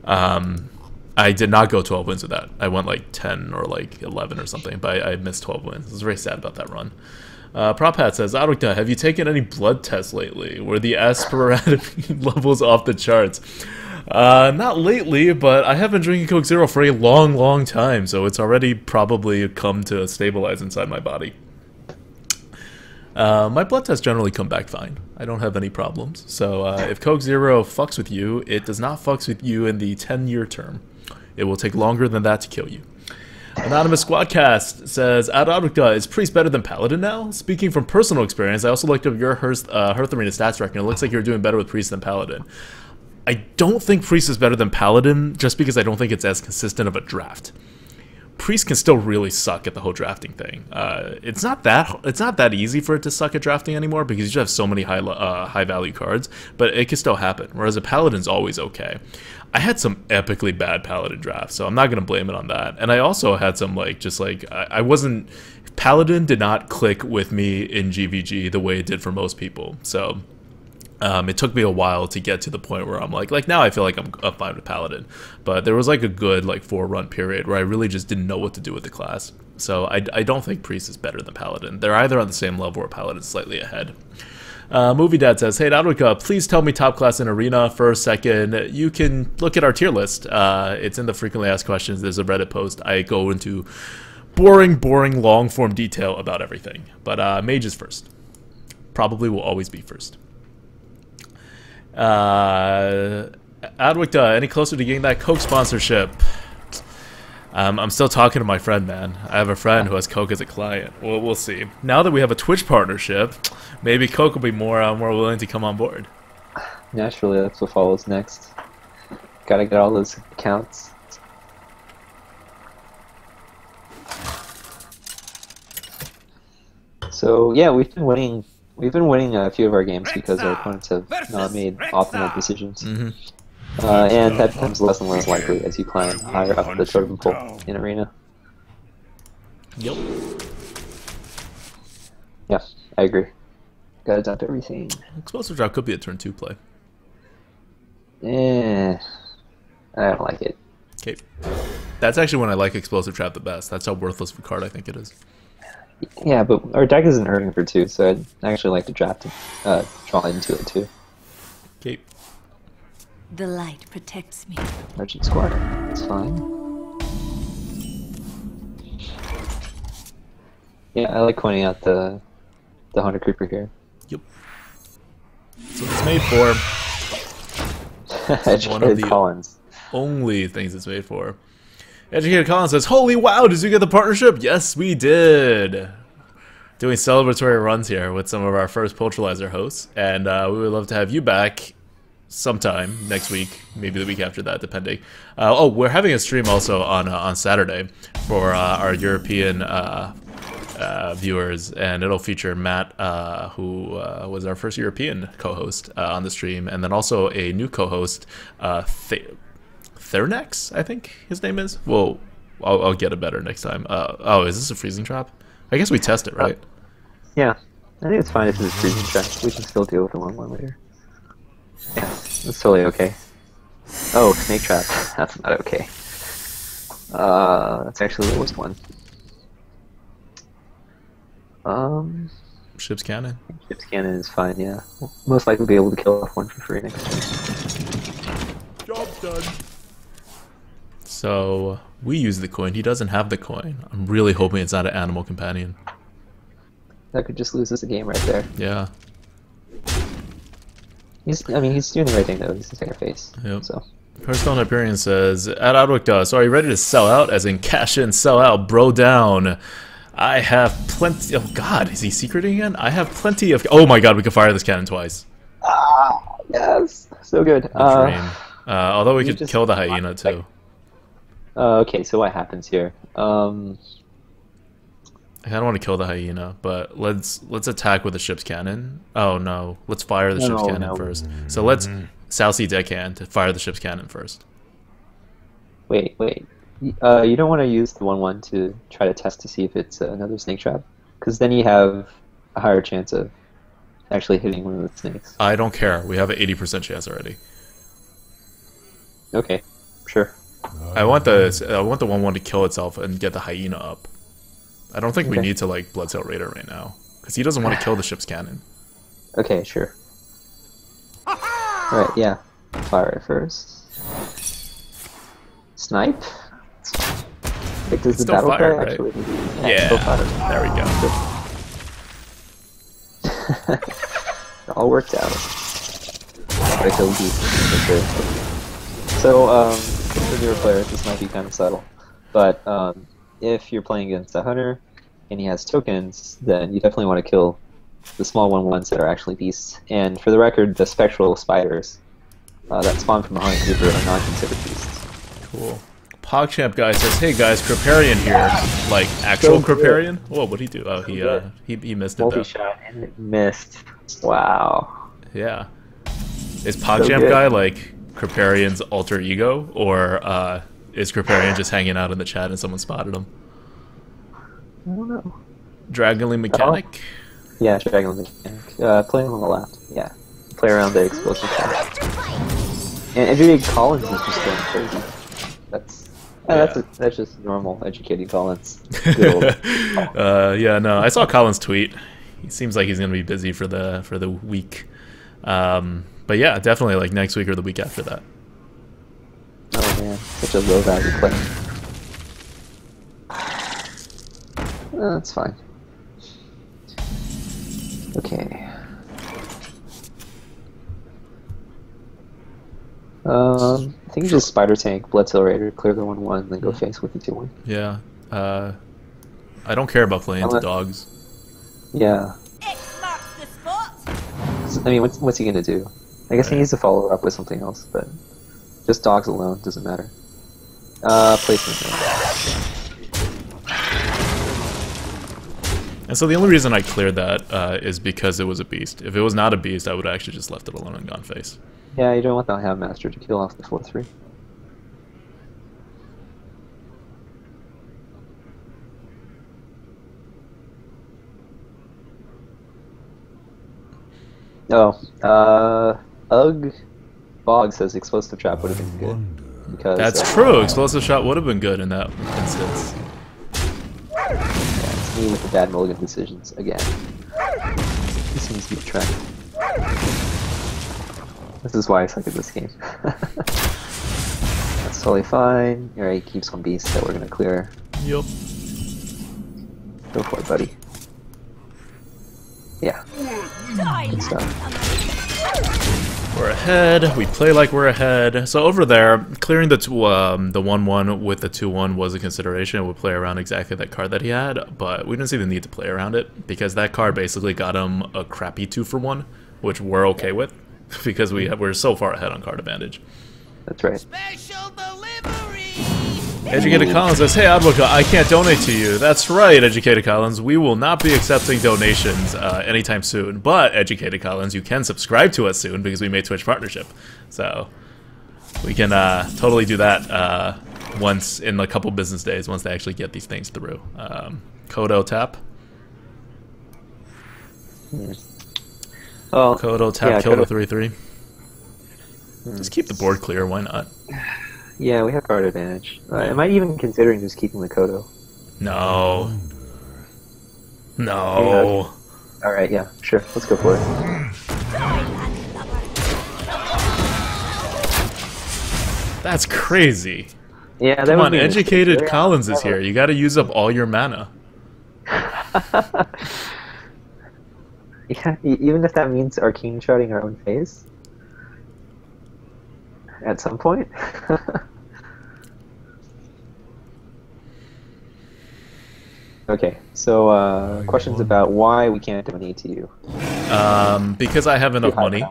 I did not go 12 wins with that. I went like 10 or like 11 or something, but I missed 12 wins. I was very sad about that run. Prophat says, Adwicta, have you taken any blood tests lately? Were the aspiratamine levels off the charts? Not lately, but I have been drinking Coke Zero for a long time, so it's already probably come to stabilize inside my body. My blood tests generally come back fine. I don't have any problems. So if Coke Zero fucks with you, it does not fucks with you in the 10-year term. It will take longer than that to kill you. Anonymous Squadcast says, at Adwicta, is Priest better than Paladin now? Speaking from personal experience, I also looked up your Hearth Arena stats record, and it looks like you're doing better with Priest than Paladin. I don't think Priest is better than Paladin, just because I don't think it's as consistent of a draft. Priest can still really suck at the whole drafting thing. It's not that easy for it to suck at drafting anymore, because you just have so many high value cards, but it can still happen, whereas a Paladin's always okay. I had some epically bad Paladin drafts, so I'm not going to blame it on that. And I also had some, I wasn't... Paladin did not click with me in GVG the way it did for most people, so... it took me a while to get to the point where I'm like now I feel like I'm fine with Paladin. But there was like a good 4-run period where I really just didn't know what to do with the class. So I don't think Priest is better than Paladin. They're either on the same level or Paladin's slightly ahead. Movie Dad says, hey Adwicta, please tell me top class in Arena for a second. You can look at our tier list. It's in the frequently asked questions. There's a Reddit post. I go into boring, long form detail about everything. But Mage is first. Probably will always be first. Adwicta, any closer to getting that Coke sponsorship? I'm still talking to my friend, man. I have a friend who has Coke as a client. Well, we'll see. Now that we have a Twitch partnership, maybe Coke will be more willing to come on board. Naturally, that's what follows next. Gotta get all those accounts. So yeah, we've been winning a few of our games because our opponents have not made optimal decisions. And that becomes less and less likely as you climb higher up the totem pole in Arena. Yep. Yeah, I agree. Gotta dump everything. Explosive Drop could be a turn 2 play. I don't like it. Okay. That's actually when I like Explosive Trap the best. That's how worthless of a card I think it is. Yeah, but our deck isn't hurting for 2, so I'd actually like to draft it, draw into it too. Okay. The light protects me. Merchant Squad, it's fine. Yeah, I like pointing out the Hunter Creeper here. Yep. That's what it's made for. Educated Collins. Only things it's made for. Educated Collins says, holy wow, did you get the partnership? Yes, we did. Doing celebratory runs here with some of our first Poultryizer hosts, and we would love to have you back sometime next week, maybe the week after that, depending. Oh, we're having a stream also on Saturday for our European viewers, and it'll feature Matt, who was our first European co-host on the stream, and then also a new co-host, Thernex, I think his name is. Well, I'll get it better next time. Oh, is this a freezing trap? I guess we test it, right? Yeah, I think it's fine if it's a freezing trap. We can still deal with the 1-1 later. Yeah, that's totally okay. Oh, snake trap. That's not okay. That's actually the worst one. Ship's cannon. Ship's cannon is fine, yeah. We'll most likely be able to kill off one for free next turn. Job done. So, we use the coin. He doesn't have the coin. I'm really hoping it's not an animal companion. That could just lose us a game right there. Yeah. He's doing the right thing though. He's a face. Yep. So. Hearthstone Hyperion says, at Outlook does, so are you ready to sell out? As in cash in, sell out, bro down. I have plenty. Oh god, is he secreting again? I have plenty of. Oh my god, we can fire this cannon twice. Ah, yes, so good. Dream. Although we could kill the hyena too. Okay, so what happens here? I kind of want to kill the hyena, but let's attack with the ship's cannon. Oh no, let's fire the ship's cannon first. So let's South Sea deckhand to fire the ship's cannon first. Wait. You don't want to use the 1-1 to try to test to see if it's another snake trap, because then you have a higher chance of actually hitting one of the snakes. I don't care. We have an 80% chance already. Okay, sure. I want the 1-1 to kill itself and get the hyena up. I don't think we need to like Bloodsail Raider right now, because he doesn't want to kill the ship's cannon. Okay, sure. Alright, yeah. Fire it first. Snipe? Like, does the still battle fire, cry right? actually? Yeah, still fire. there we go. It all worked out. Gotta kill deep. So, for newer players, this might be kind of subtle, but if you're playing against a hunter and he has tokens, then you definitely want to kill the small 1-1s that are actually beasts. And for the record, the spectral spiders that spawn from behind Cooper are not considered beasts. Cool. PogChamp guy says, "Hey guys, Creparian here." Like actual Creparian? Whoa, what'd he do? Oh, he missed it though. Multi-shot and it missed. Wow. Yeah. Is PogChamp guy like Creparian's alter ego, or is Creparian just hanging out in the chat and someone spotted him? I don't know. Dragonly Mechanic? Oh. Yeah, Dragonly Mechanic. Playing on the left. Yeah. Play around the explosive shot. And every Collins is just going crazy. That's just normal educated Collins. Yeah, no, I saw Collins' tweet. He seems like he's gonna be busy for the week. But yeah, definitely like next week or the week after that. Oh man, such a low value play. That's fine. Okay. I think you just Spider Tank, Bloodsail Raider, clear the 1-1, then go face with the 2-1. Yeah. I don't care about playing into dogs. Yeah. X marks the spot. I mean, what's he gonna do? I guess he needs to follow up with something else, but just dogs alone doesn't matter. Placement. And so the only reason I cleared that is because it was a beast. If it was not a beast, I would have actually just left it alone and gone face. Yeah, you don't want the Houndmaster to kill off the 4-3. Oh, Ugg Bog says Explosive Trap would have been good. Because, that's true, Explosive Shot would have been good in that instance. Yeah, it's me with the bad mulligan decisions again. He seems to be a trend. This is why I suck at this game. That's totally fine. Alright, he keeps one beast that we're gonna clear. Yup. Go for it, buddy. Yeah. Good stuff. We're ahead. We play like we're ahead. So over there, clearing the 1-1 with the 2-1 was a consideration. We'll play around exactly that card that he had, but we didn't see the need to play around it because that card basically got him a crappy 2-for-1, which we're okay with because we're so far ahead on card advantage. That's right. Special delivery. Educated Collins says, "Hey Advoca, I can't donate to you." That's right, Educated Collins. We will not be accepting donations anytime soon. But Educated Collins, you can subscribe to us soon because we made Twitch partnership, so we can totally do that once in a couple business days once they actually get these things through. Kodo tap. Oh, Kodo tap, yeah, kill the Kodo. 3/3. Just keep the board clear. Why not? Yeah, we have card advantage. Am I even considering just keeping the Kodo? No. No. Alright, yeah, sure. Let's go for it. That's crazy. Yeah, that Come would on, be a Educated mistake. Collins is here. You gotta use up all your mana. Yeah, even if that means arcane shotting our own face? At some point? Okay, so questions about why we can't donate to you. Because I have enough money,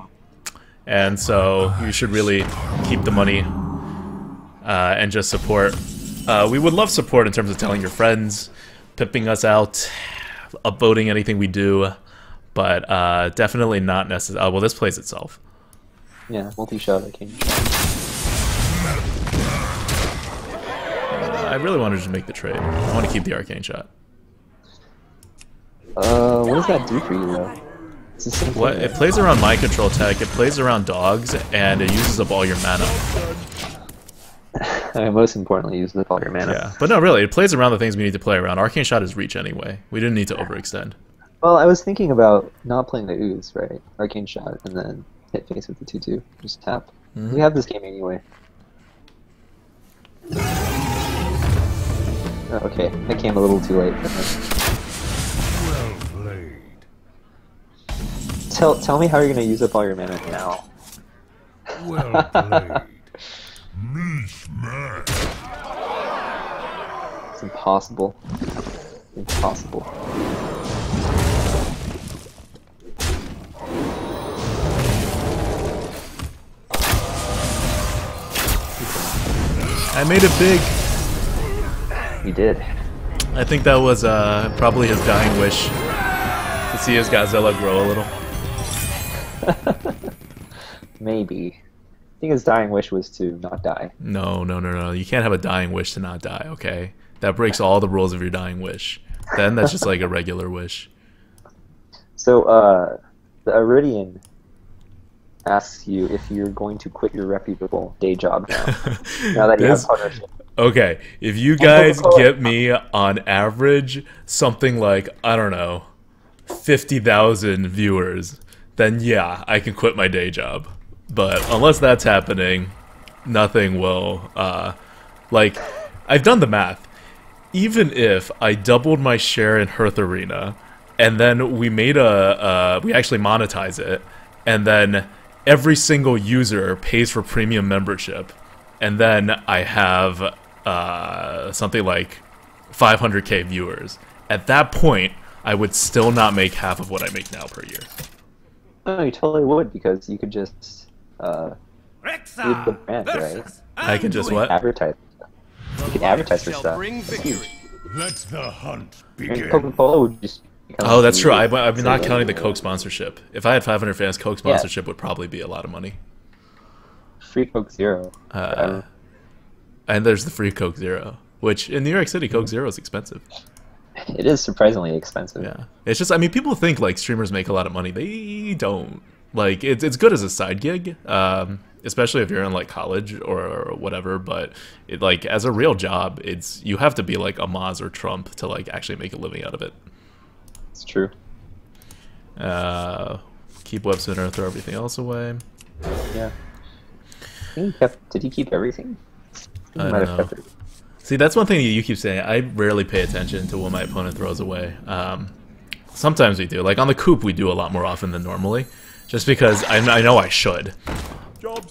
and so you should really keep the money and just support. We would love support in terms of telling your friends, pipping us out, upvoting anything we do, but definitely not necessary. Well, this plays itself. Yeah, multi-shot arcane shot. I really want to just make the trade. I want to keep the arcane shot. What does that do for you, though? It's the same What? thing, It plays around mind control tech, it plays around dogs, and it uses up all your mana. Most importantly, use the all your mana. Yeah, but no, really, it plays around the things we need to play around. Arcane shot is reach anyway. We didn't need to overextend. Well, I was thinking about not playing the ooze, right? Arcane shot, and then hit face with the 2/2. Just tap. Mm-hmm. We have this game anyway. Oh, okay, that came a little too late. Well played. Tell me how you're gonna use up all your mana now. Well played. Mismatch. It's impossible. Impossible. I made it big. You did. I think that was probably his dying wish to see his Godzilla grow a little. Maybe. I think his dying wish was to not die. No, no, no, no. You can't have a dying wish to not die, okay? That breaks all the rules of your dying wish. Then that's just like a regular wish. So, the Iridian asks you if you're going to quit your reputable day job now. Now that you have partnership. Okay, if you guys get me on average something like, I don't know, 50,000 viewers, then yeah, I can quit my day job. But unless that's happening, nothing will. Like, I've done the math. Even if I doubled my share in Hearth Arena, and then we made we actually monetize it, and then every single user pays for premium membership, and then I have something like 500k viewers. At that point, I would still not make half of what I make now per year. Oh, you totally would, because you could just leave the brand, right? I can just what? Advertise. You can advertise for stuff. That's huge. Let the hunt And begin. Coca-Cola would just become Oh, that's true. huge. I'm not So, counting the Coke sponsorship. If I had 500 fans, Coke sponsorship would probably be a lot of money. Free Coke Zero. And there's the free Coke Zero, which in New York City, Coke Zero is expensive. It is surprisingly expensive. Yeah, it's just, I mean, people think like streamers make a lot of money. They don't. Like, it's good as a side gig, especially if you're in like college or whatever. But it, like, as a real job, you have to be like a Maz or Trump to like actually make a living out of it. It's true. Keep web spinner, throw everything else away. Yeah. I think did he keep everything? He I might don't have know. kept it. See, that's one thing you keep saying. I rarely pay attention to what my opponent throws away. Sometimes we do. Like on the coop, we do a lot more often than normally, just because I know I should.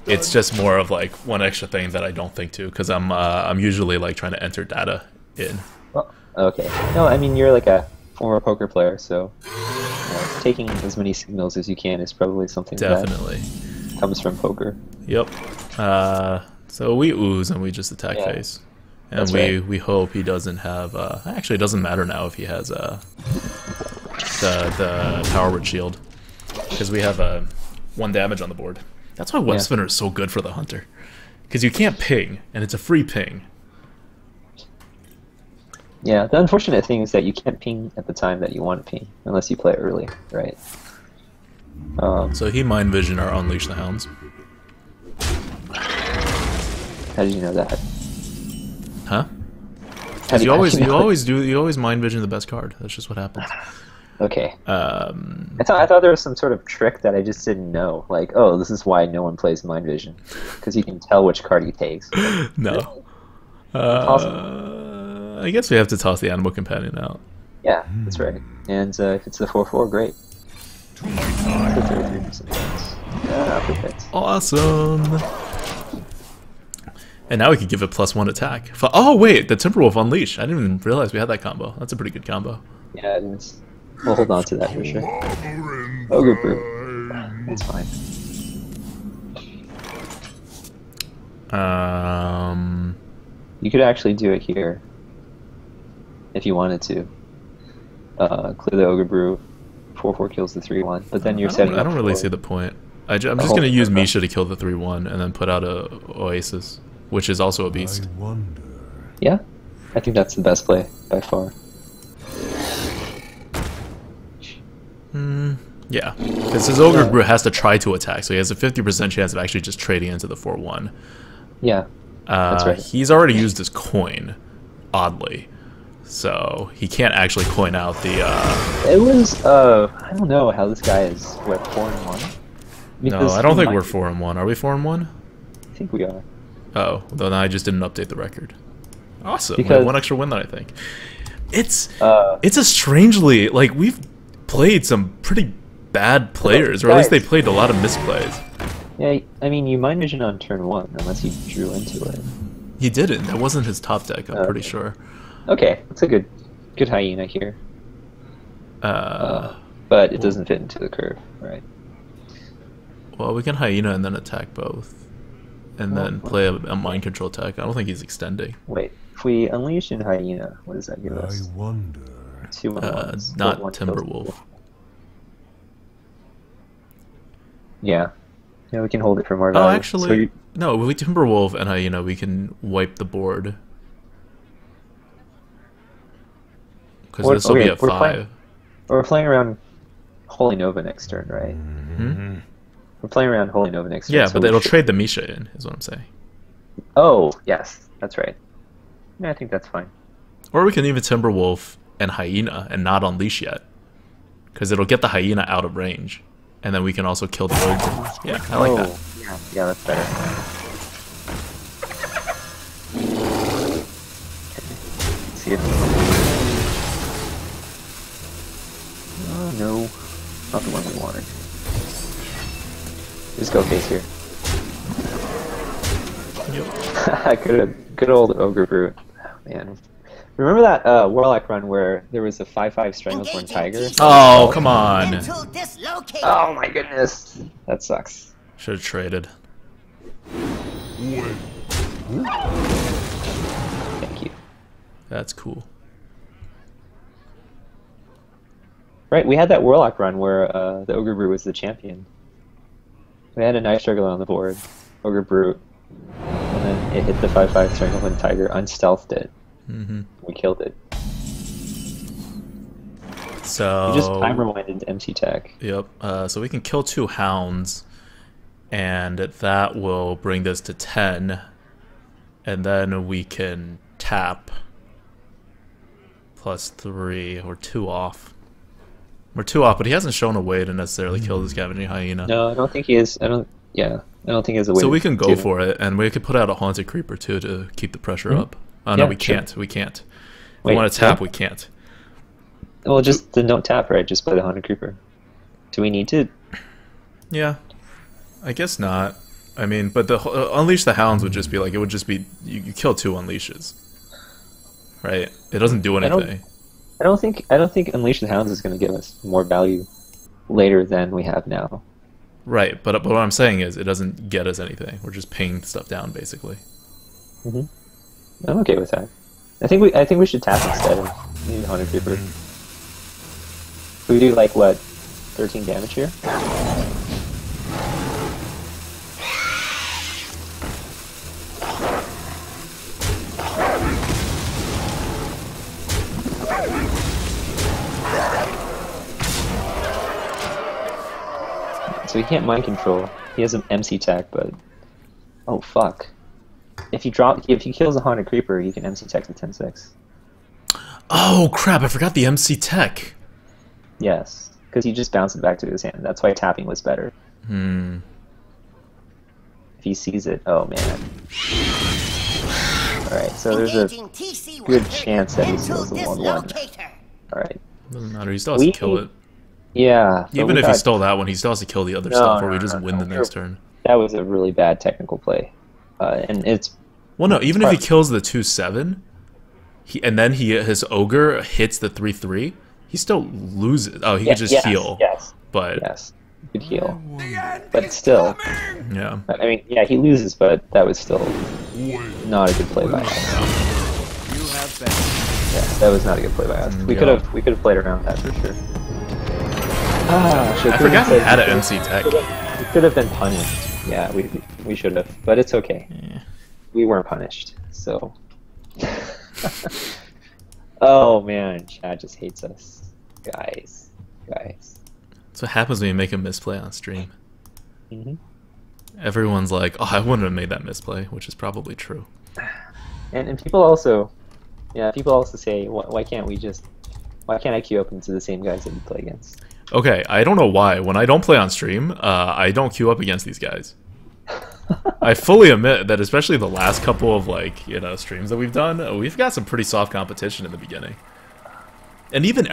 It's just more of like one extra thing that I don't think to, because I'm usually like trying to enter data in. Well, okay. No, I mean, you're like a former poker player, so taking as many signals as you can is probably something Definitely. that comes from poker. Yep. So we ooze and we just attack Yeah. face. And we hope he doesn't have. Actually, it doesn't matter now if he has the power word shield, because we have 1 damage on the board. That's why Web Spinner is so good for the hunter, because you can't ping, and it's a free ping. Yeah, the unfortunate thing is that you can't ping at the time that you want to ping, unless you play early, right? So he Mind Vision or Unleash the Hounds. How did you know that? Huh? Because you always Mind Vision the best card. That's just what happens. Okay. I thought there was some sort of trick that I just didn't know. Like, oh, this is why no one plays Mind Vision, because you can tell which card he takes. No. I guess we have to toss the Animal Companion out. Yeah, that's right. And if it's the 4/4, great. The 33% chance. Yeah, perfect. Awesome. And now we could give it +1 attack. Oh wait, the Timberwolf Unleash. I didn't even realize we had that combo. That's a pretty good combo. Yeah, it is. We'll hold on to that for sure. Ogre Brute. That's fine. You could actually do it here if you wanted to. Clear the Ogre Brute. 4/4 kills the 3/1, but then you're setting. I don't really see the point. I'm just gonna use Misha to kill the 3/1 and then put out a Oasis, which is also a beast. Yeah, I think that's the best play by far. Yeah, because his Ogre Brute has to try to attack, so he has a 50% chance of actually just trading into the 4/1. Yeah, that's right. He's already used his coin, oddly, so he can't actually coin out the. It was I don't know how this guy is. What, 4-1? No, I don't think we're 4-1. Are we 4-1? I think we are. Oh, then I just didn't update the record. Awesome. Because, we have 1 extra win, I think. It's a strangely, like, we've played some pretty bad players, or at least they played a lot of misplays. Yeah, I mean, you Mind Vision on turn 1, unless you drew into it. He didn't. That wasn't his top deck, I'm pretty sure. Okay, that's a good hyena here. But it doesn't fit into the curve, right? Well, we can hyena and then attack both. And then play a mind control attack. I don't think he's extending. Wait, if we unleash in hyena, what does that give us? I wonder. 2 1s. Not Timberwolf. Yeah. Yeah, we can hold it for more value. Oh, actually, no, with Timberwolf and hyena, we can wipe the board. Because this will be a 5. We're playing around Holy Nova next turn, right? Mm-hmm. We're playing around Holy Nova next turn. Yeah, but it'll trade the Misha in, is what I'm saying. Oh, yes, that's right. Yeah, I think that's fine. Or we can even Timberwolf and hyena and not unleash yet. Because it'll get the hyena out of range. And then we can also kill the ogre. Yeah, I like that. Yeah, that's better. See it. Oh no, not the one we wanted. Just go case here. Yep. Good old Ogre Brute. Oh, man. Remember that Warlock run where there was a 5/5 Stranglethorn Tiger? Oh, come on. Oh my goodness. That sucks. Should have traded. Thank you. That's cool. Right, we had that Warlock run where the Ogre Brute was the champion. We had a nice struggle on the board. Ogre Brute. And then it hit the 5/5 Stranglethorn Tiger, unstealthed it. Mm-hmm. We killed it. So we just time rewinded MC Tech. Yep. So we can kill 2 hounds, and that will bring this to 10, and then we can tap +3 or 2 off. We're 2 off, but he hasn't shown a way to necessarily kill this Scavenging Hyena. No, I don't think he is. I don't think he has a way. So we can go for it, and we could put out a Haunted Creeper too to keep the pressure up. Oh no, we can't. We can't. If we want to tap, we can't. Well, just the don't tap, right? Just play the Haunted Creeper. Do we need to? Yeah, I guess not. I mean, but the Unleash the Hounds would just be like, it would just be you kill 2 Unleashes, right? It doesn't do anything. I don't think Unleash the Hounds is going to give us more value later than we have now. Right, but what I'm saying is it doesn't get us anything. We're just pinging stuff down, basically. Mm-hmm. I'm okay with that. I think we should tap instead of need Haunted Creeper. We do like what, 13 damage here? So he can't mind control. He has an MC tech, but oh fuck! If he kills a Haunted Creeper, he can MC tech to 10-6. Oh crap! I forgot the MC tech. Yes, because he just bounced it back to his hand. That's why tapping was better. If he sees it, oh man. Alright, so there's a good chance that he steals the 1-1. Alright. Doesn't matter, he still has to kill it. Yeah. Even if he stole that one, he still has to kill the other stuff, or we just win the next turn. That was a really bad technical play. And it's... Well, no, even if he kills the 2-7, and then his Ogre hits the 3-3, he still loses. Oh, he could just heal. Yes. But... Yes. He could heal. But still... Yeah. I mean, yeah, he loses, but that was still not a good play by us. You have been. Yeah, that was not a good play by us. We could have played around that for sure. I forgot he had an MC tech. We could have been punished. Yeah, we should have, but it's okay. Yeah. We weren't punished, so. Oh man, Chad just hates us, guys. That's what happens when you make a misplay on stream. Mm-hmm. Everyone's like, "Oh, I wouldn't have made that misplay," which is probably true. And people also, say, why can't I queue up into the same guys that you play against? Okay, I don't know why. When I don't play on stream, I don't queue up against these guys. I fully admit that, especially the last couple of streams that we've done, we've got some pretty soft competition in the beginning. And even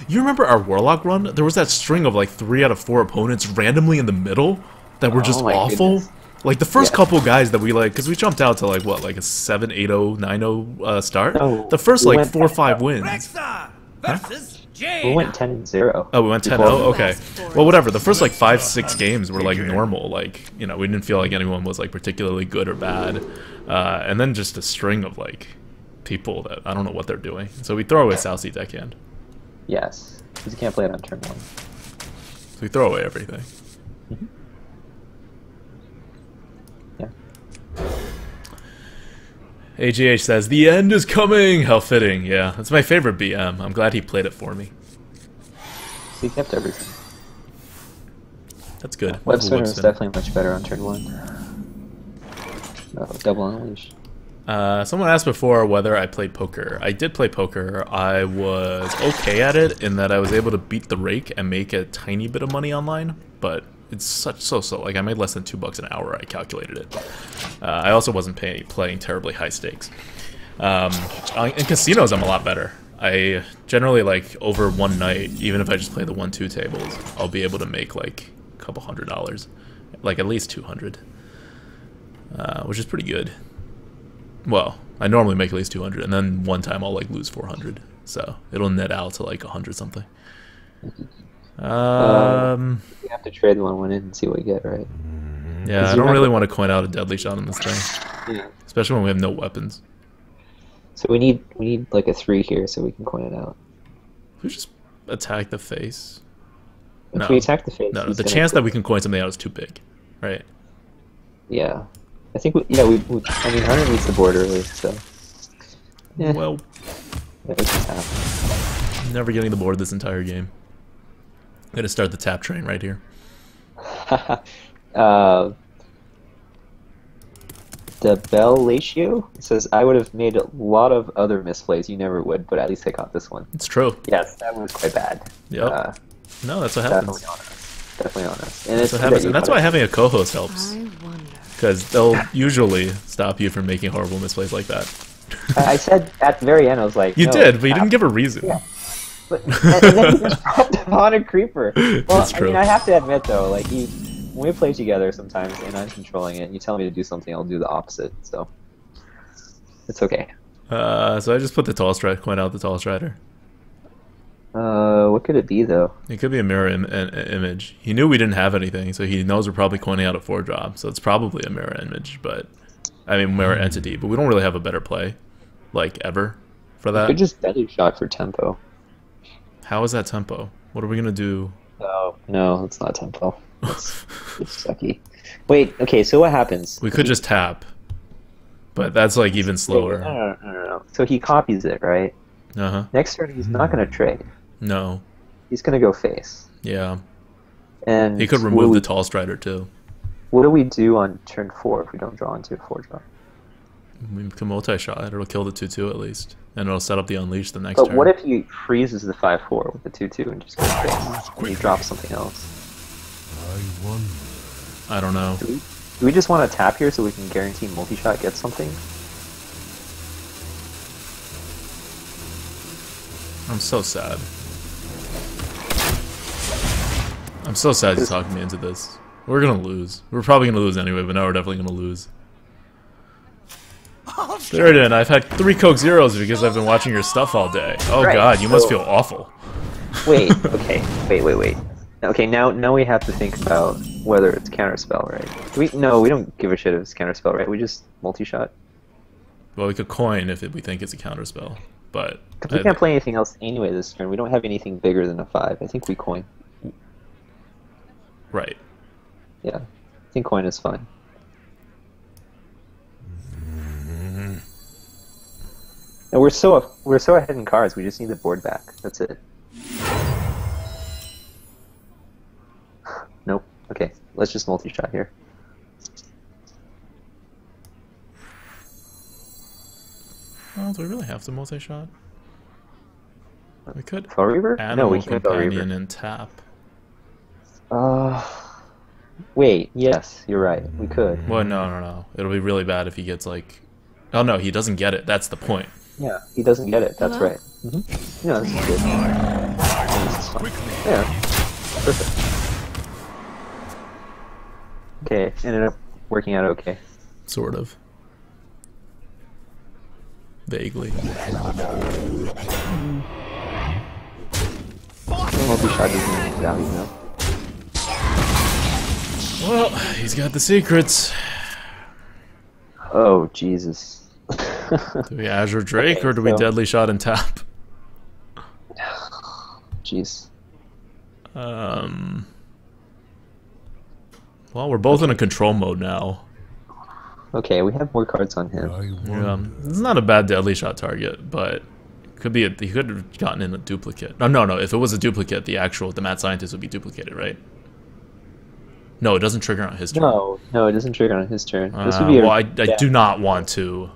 you remember our Warlock run? There was that string of like 3 out of 4 opponents randomly in the middle that were just awful. Goodness. Like the first couple guys that we because we jumped out to like what, like a 7-8-0, 9-0 start. No, the first like 4 or 5 wins. We went 10-0. Oh, we went 10-0? Okay. Well, whatever. The first, like, 5-6 games were, like, normal. Like, we didn't feel like anyone was, like, particularly good or bad. And then just a string of, like, people that I don't know what they're doing. So we throw away South Sea Deckhand. Yes. Because you can't play it on turn 1. So we throw away everything. Yeah. AGH says, "The end is coming!" How fitting. Yeah, that's my favorite BM. I'm glad he played it for me. So he kept everything. That's good. Web Spinner is definitely much better on turn 1. Oh, double unleash. Someone asked before whether I played poker. I did play poker. I was okay at it in that I was able to beat the rake and make a tiny bit of money online, but it's so. Like, I made less than $2 an hour, I calculated it. I also wasn't playing terribly high stakes. In casinos, I'm a lot better. I generally, like, over one night, even if I just play the 1-2 tables, I'll be able to make, like, a couple $100. Like, at least 200. Which is pretty good. Well, I normally make at least 200, and then one time I'll, like, lose 400. So, it'll net out to, like, 100 something. You have to trade 1-1 in and see what you get, right? Yeah, I don't really want to coin out a deadly shot on this thing. Yeah. Especially when we have no weapons. So we need like a 3 here so we can coin it out. We just attack the face. If we attack the face, no, the chance that we can coin something out is too big, right? Yeah, I think I mean, Hunter needs the board early, so. Yeah. Well, that was just happen. Never getting the board this entire game. I'm gonna start the tap train right here. The Bell ratio says, "I would have made a lot of other misplays. You never would, but at least I caught this one." It's true. Yes, that was quite bad. Yep. No, that's what happens. Definitely on us. And that's what happens. And that's why having a co-host helps. Because they'll usually stop you from making horrible misplays like that. I said at the very end, I was like, you no, did, but you didn't give a reason. Yeah. But, and then he just dropped a Haunted Creeper. Well, That's true. I mean, I have to admit though, like when we play together sometimes and I'm controlling it, and you tell me to do something, I'll do the opposite. So it's okay. So I just put the tall strider, coin out the tall strider. What could it be though? It could be a mirror image. He knew we didn't have anything, so he knows we're probably coining out a 4-drop. So it's probably a mirror image, but I mean mirror entity. But we don't really have a better play. like ever for We that. could just deadly shot for tempo. How is that tempo? What are we gonna do? No, it's not tempo. It's sucky. Wait, okay, so what happens? We could just tap, but that's like even slower. No. So he copies it, right? Uh-huh. Next turn, he's not going to trade. No. He's going to go face. Yeah. And He could remove the Tall Strider too. What do we do on turn 4 if we don't draw into a 4-drop? We can multi-shot. It'll kill the 2/2 at least, and it'll set up the Unleash the next But turn. what if he freezes the 5-4 with the 2/2 and just goes face? And he drops something else. I don't know. Do we just want to tap here so we can guarantee multi-shot gets something? I'm so sad. I'm so sad you talked me into this. We're gonna lose. We're probably gonna lose anyway, but now we're definitely gonna lose. There it is. I've had 3 Coke Zeros because I've been watching your stuff all day. Oh Right, god, you must so- feel awful. Wait, okay, wait. Okay, now we have to think about whether it's counterspell, right? No, we don't give a shit if it's counterspell, right? We just multi-shot. Well, we could coin if we think it's a counterspell, but... Because we can't play anything else anyway this turn. We don't have anything bigger than a 5. I think we coin. Right. Yeah, I think coin is fine. And we're so ahead in cards. We just need the board back. That's it. Nope. Okay, let's just multi-shot here. Well, do we really have to multi-shot? We could Fell Reaver? No, we can't Fell Reaver. Companion and tap. Wait, yes, you're right. We could. Well, no. It'll be really bad if he gets like... Oh no, he doesn't get it. That's the point. Yeah, he doesn't get it. That's right. Yeah, this is good. Yeah, this is fun. Yeah, perfect. Okay, ended up working out okay. Sort of. Vaguely. Multi-shot doesn't have value though. Well, he's got the secrets. Oh, Jesus. Do we Azure Drake Okay, or do we so- Deadly Shot and tap? Jeez. Well, we're both in a control mode now. Okay, we have more cards on him. Yeah, it's not a bad Deadly Shot target, but could be he could have gotten in a duplicate. No. If it was a duplicate, the Mad Scientist would be duplicated, right? No, it doesn't trigger on his turn. No, it doesn't trigger on his turn. This would be Well, I do not want to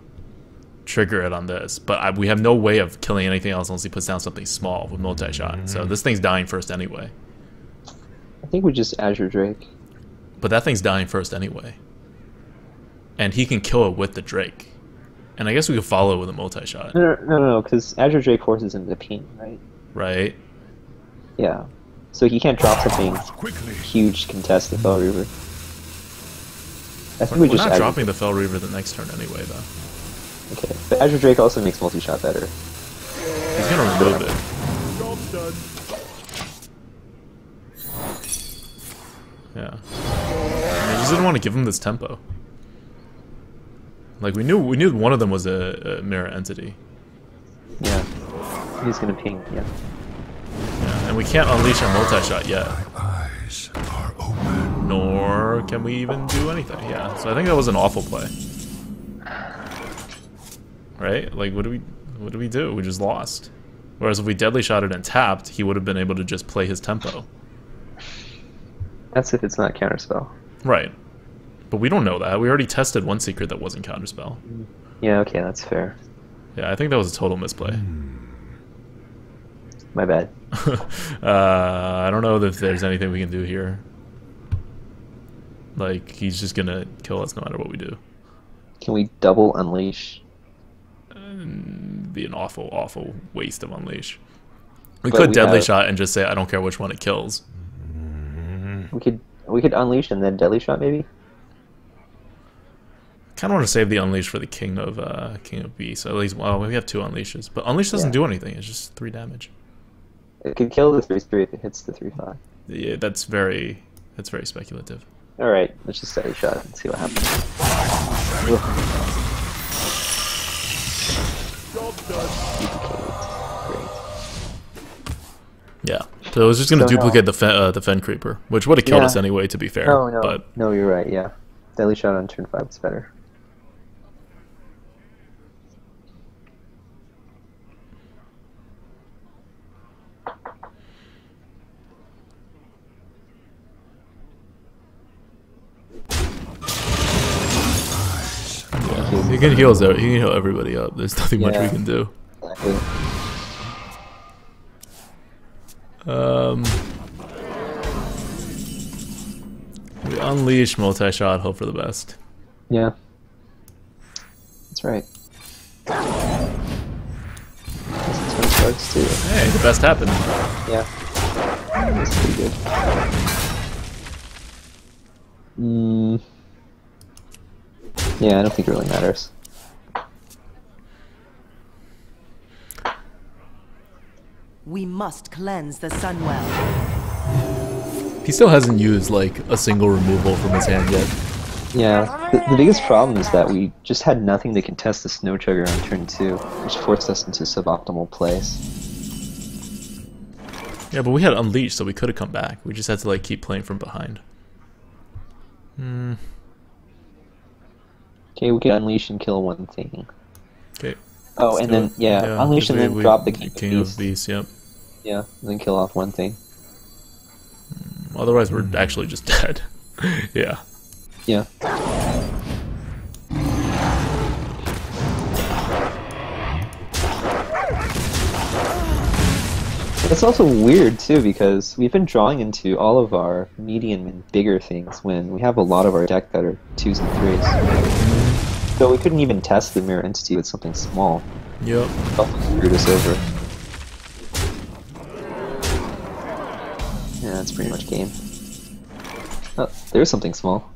trigger it on this, but we have no way of killing anything else unless he puts down something small with multi-shot. So this thing's dying first anyway. I think we just Azure Drake. But that thing's dying first anyway. And he can kill it with the Drake. And I guess we could follow it with a multi-shot. No, because Azure Drake forces him to ping, right? Right? Yeah. So he can't drop something huge to contest the Fell Reaver. I think We're we just not Azure... dropping the Fell Reaver the next turn anyway, though. Okay, but Azure Drake also makes multi-shot better. He's gonna remove it. Yeah. I just didn't want to give him this tempo. Like we knew one of them was a mirror entity. Yeah. He's gonna ping, yeah. Yeah, and we can't unleash our multi-shot yet. Eyes are open. Nor can we even do anything. Yeah, so I think that was an awful play. Right? Like, what do we do? We just lost. Whereas if we deadly shotted and tapped, he would have been able to just play his tempo. That's if it's not counterspell. Right. But we don't know that. We already tested one secret that wasn't counterspell. Yeah, okay, that's fair. Yeah, I think that was a total misplay. My bad. I don't know if there's anything we can do here. Like, he's just gonna kill us no matter what we do. Can we double unleash? Be an awful, awful waste of unleash. We But could we deadly have- shot and just say, I don't care which one it kills. We could unleash and then deadly shot maybe? Kind of want to save the unleash for the King of Beasts. At least, well, we have 2 unleashes, but unleash doesn't Yeah. do anything. It's just 3 damage. It could kill the 3/3 if it hits the 3/5. Yeah, that's very speculative. Alright, let's just deadly shot and see what happens. Ugh. Duplicate. Great. Yeah. So it was just going to So duplicate the Fen Creeper, which would have killed us anyway, to be fair. Oh, no. But No, you're right, yeah. Deadly Shot on turn 5 is better. he can heal he can heal everybody up. There's nothing much we can do. Exactly. We unleash multi-shot, hope for the best. Yeah. That's right. Turn starts too. Hey, the best happened. Yeah. That's pretty good. Yeah, I don't think it really matters. We must cleanse the Sunwell. He still hasn't used like a single removal from his hand yet. Yeah, the biggest problem is that we just had nothing to contest the Snow Chugger on turn 2, which forced us into suboptimal plays. Yeah, but we had Unleash, so we could have come back. We just had to like keep playing from behind. Okay, we can unleash and kill one thing. Okay. Oh, and then, yeah, unleash and then drop the King of Beasts, yep. Yeah, and then kill off one thing. Otherwise, we're actually just dead. Yeah. Yeah. It's also weird, too, because we've been drawing into all of our medium and bigger things when we have a lot of our deck that are 2s and 3s. So we couldn't even test the Mirror Entity with something small. Yep. That screwed us over. Yeah, that's pretty much game. Oh, there's something small.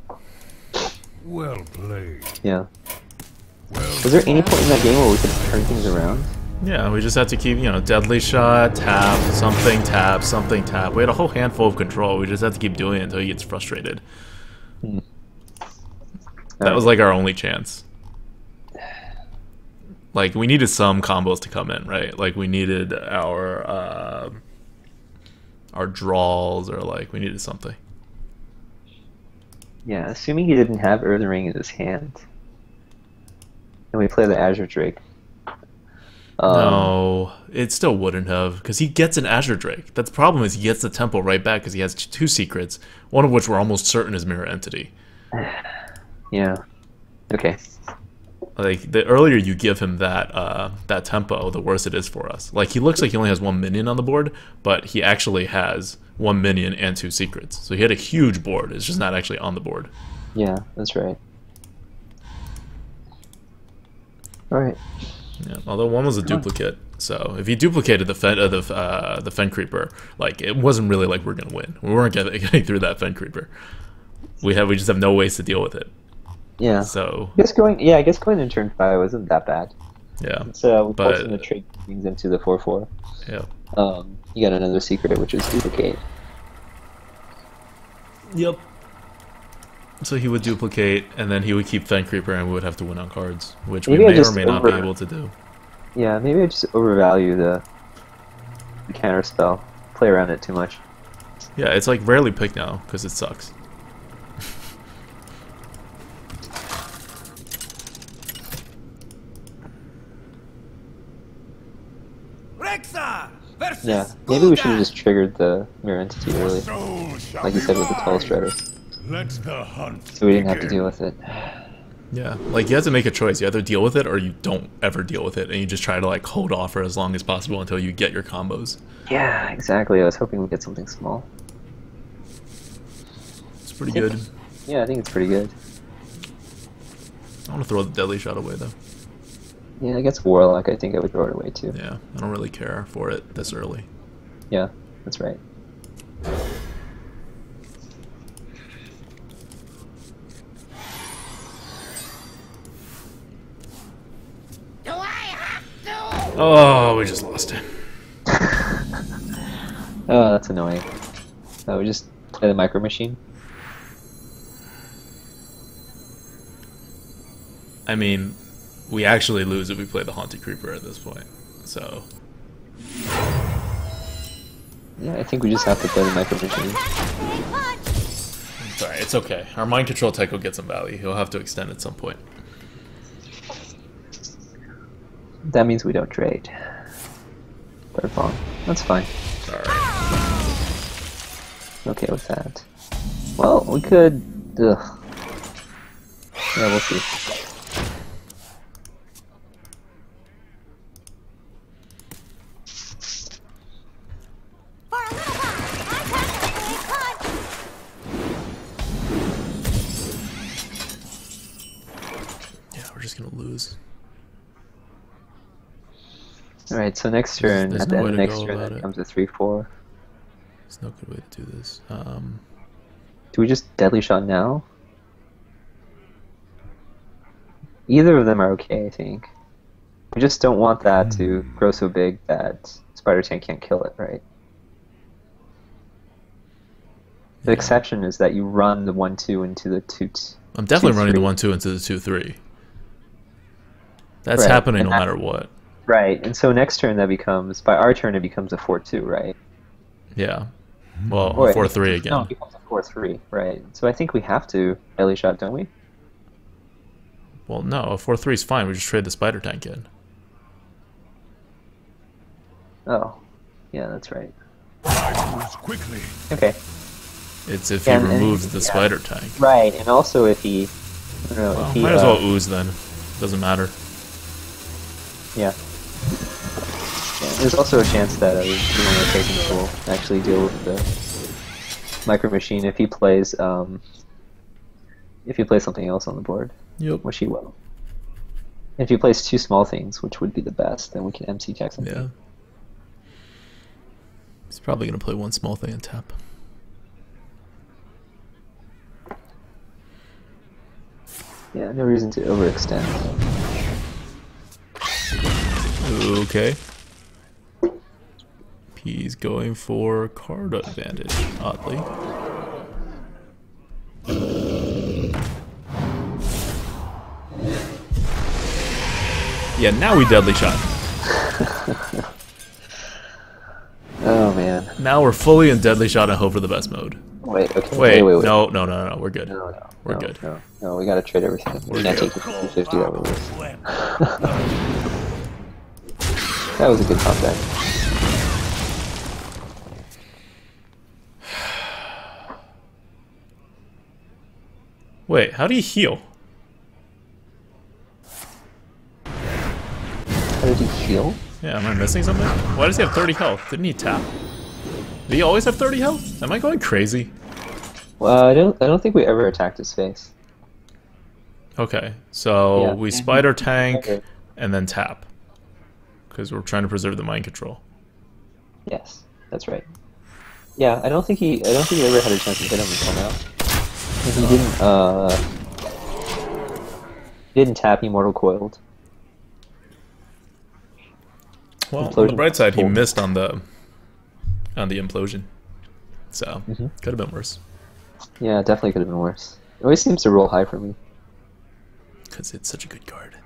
Well played. Yeah. Was there any point in that game where we could turn things around? Yeah, we just had to keep, you know, Deadly Shot, tap, something, tap, something, tap. We had a whole handful of control. We just had to keep doing it until he gets frustrated. That was like our only chance. Like, we needed some combos to come in, right? Like, we needed our draws, or like, we needed something. Yeah, assuming he didn't have Earth Ring in his hand. And we play the Azure Drake. No, it still wouldn't have, because he gets an Azure Drake. That's the problem, is he gets the tempo right back because he has 2 secrets, one of which we're almost certain is Mirror Entity. Yeah. Okay. Like, the earlier you give him that that tempo, the worse it is for us. Like, he looks like he only has 1 minion on the board, but he actually has 1 minion and 2 secrets. So he had a huge board. It's just not actually on the board. Yeah, that's right. Alright. Yeah, although one was a duplicate, so if he duplicated the Fen Creeper, like, it wasn't really like we're gonna win. We weren't getting through that Fen Creeper. We just have no ways to deal with it. Yeah. So I guess going in turn 5 wasn't that bad. yeah. So we forced him to trade things into the 4/4. Yeah. You got another secret, which is duplicate. Yep. So he would duplicate, and then he would keep Fen Creeper, and we would have to win on cards, which Maybe we may or may not be able to do. Yeah, maybe I just overvalue the counter spell. Play around it too much. Yeah, it's like rarely picked now because it sucks. Yeah, maybe we should have just triggered the Mirror Entity early, like you said with the Tall Strider, so we didn't have to deal with it. Yeah, like, you have to make a choice. You either deal with it or you don't ever deal with it, and you just try to like hold off for as long as possible until you get your combos. Yeah, exactly. I was hoping we'd get something small. It's pretty good. Yeah, I think it's pretty good. I want to throw the Deadly Shot away though. Yeah, against Warlock, I think I would throw it away too. Yeah, I don't really care for it this early. Yeah, that's right. Oh, we just lost him. Oh, that's annoying. Oh, we just play the Micro Machine? I mean, we actually lose if we play the Haunted Creeper at this point. So Yeah, I think we just have to play the Micro Machine. it's alright, it's okay. Our mind control tech will get some value. He'll have to extend at some point. That means we don't trade. Third pawn. That's fine. Alright. Okay with that. Well, we could... Ugh. Yeah, we'll see. Yeah, we're just gonna lose. Alright, so next turn, There's at no the way end to of next go turn, about that it. comes a 3-4. There's no good way to do this. Do we just Deadly Shot now? Either of them are okay, I think. We just don't want that to grow so big that Spider Tank can't kill it, right? The exception is that you run the 1-2 into the 2-2. I'm definitely running the 2-3. 1-2 into the 2-3. That's Right, happening and no matter what. Right, and so next turn that becomes, by our turn it becomes a 4-2, right? Yeah. Well, Or 4-3 again. No, it becomes a 4-3, right? So I think we have to Deadly Shot, don't we? Well, no, a 4-3 is fine. We just trade the Spider Tank in. Oh, yeah, that's right. Moves quickly. Okay. It's if Yeah, he and removes the yeah. Spider Tank. Right, and also if he... I don't know, Well, if he... might as well ooze then. Doesn't matter. Yeah. Yeah. There's also a chance that we want to take him will actually deal with the Micro Machine if he plays something else on the board, Yep. which he will. If he plays two small things, which would be the best, then we can MC check something. Yeah. He's probably gonna play one small thing and tap. Yeah, no reason to overextend. Okay. He's going for card advantage, oddly. Yeah, now we Deadly Shot. Oh man. Now we're fully in Deadly Shot and hope for the best mode. Wait, okay. Wait, wait. no, we're good. No, We're no, good. No, we gotta trade everything. We can't take the 50 that we lose. That was a good comeback. Wait, how do you heal? How did he heal? Yeah, am I missing something? Why does he have 30 health? Didn't he tap? Did he always have 30 health? Am I going crazy? Well, I don't think we ever attacked his face. Okay, so Yeah. we Spider Tank Okay. and then tap. Because we're trying to preserve the mind control. Yes, that's right. Yeah, I don't think he ever had a chance to hit him until now. He didn't tap, he mortal coiled. Well, on the Implosion. bright side, he missed on the implosion. So, Mm-hmm. could have been worse. Yeah, definitely could have been worse. It always seems to roll high for me. Because it's such a good card.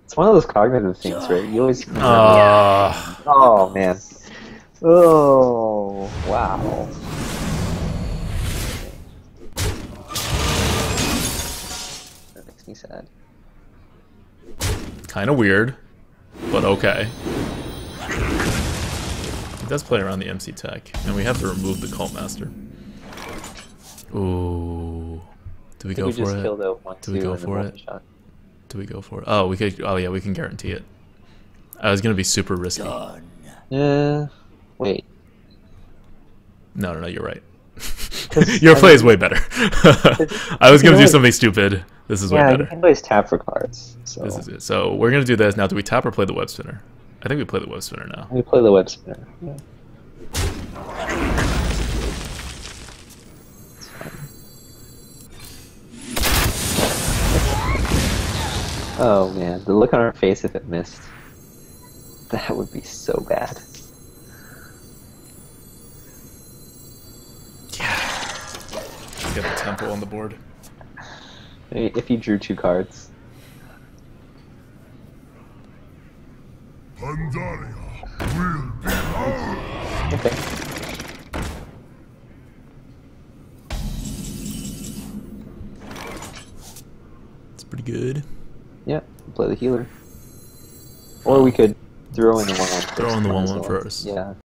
It's one of those cognitive things, right? You always... Ah. Oh, man. Oh, wow. That makes me sad. Kind of weird, but okay. He does play around the MC tech, and we have to remove the Cult Master. Ooh. Do we go just for it? killed out 1, Do we 2, go and then for one it? shot. Do we go for it? Oh, we could. Oh yeah, we can guarantee it. I was gonna be super risky. Wait. No, you're right. Your play is way better. I was gonna do something stupid. This is way Yeah, you better. can always tap for cards. So This is it. So we're gonna do this now. Do we tap or play the web spinner? I think we play the web spinner now. we play the web spinner. Yeah. Oh man, the look on our face if it missed. That would be so bad. Let's get a tempo on the board. If you drew 2 cards. Okay. It's pretty good. Yeah, play the healer. Or we could throw in the 1/1 first. Throw in the might as 1/1 well. first. Yeah.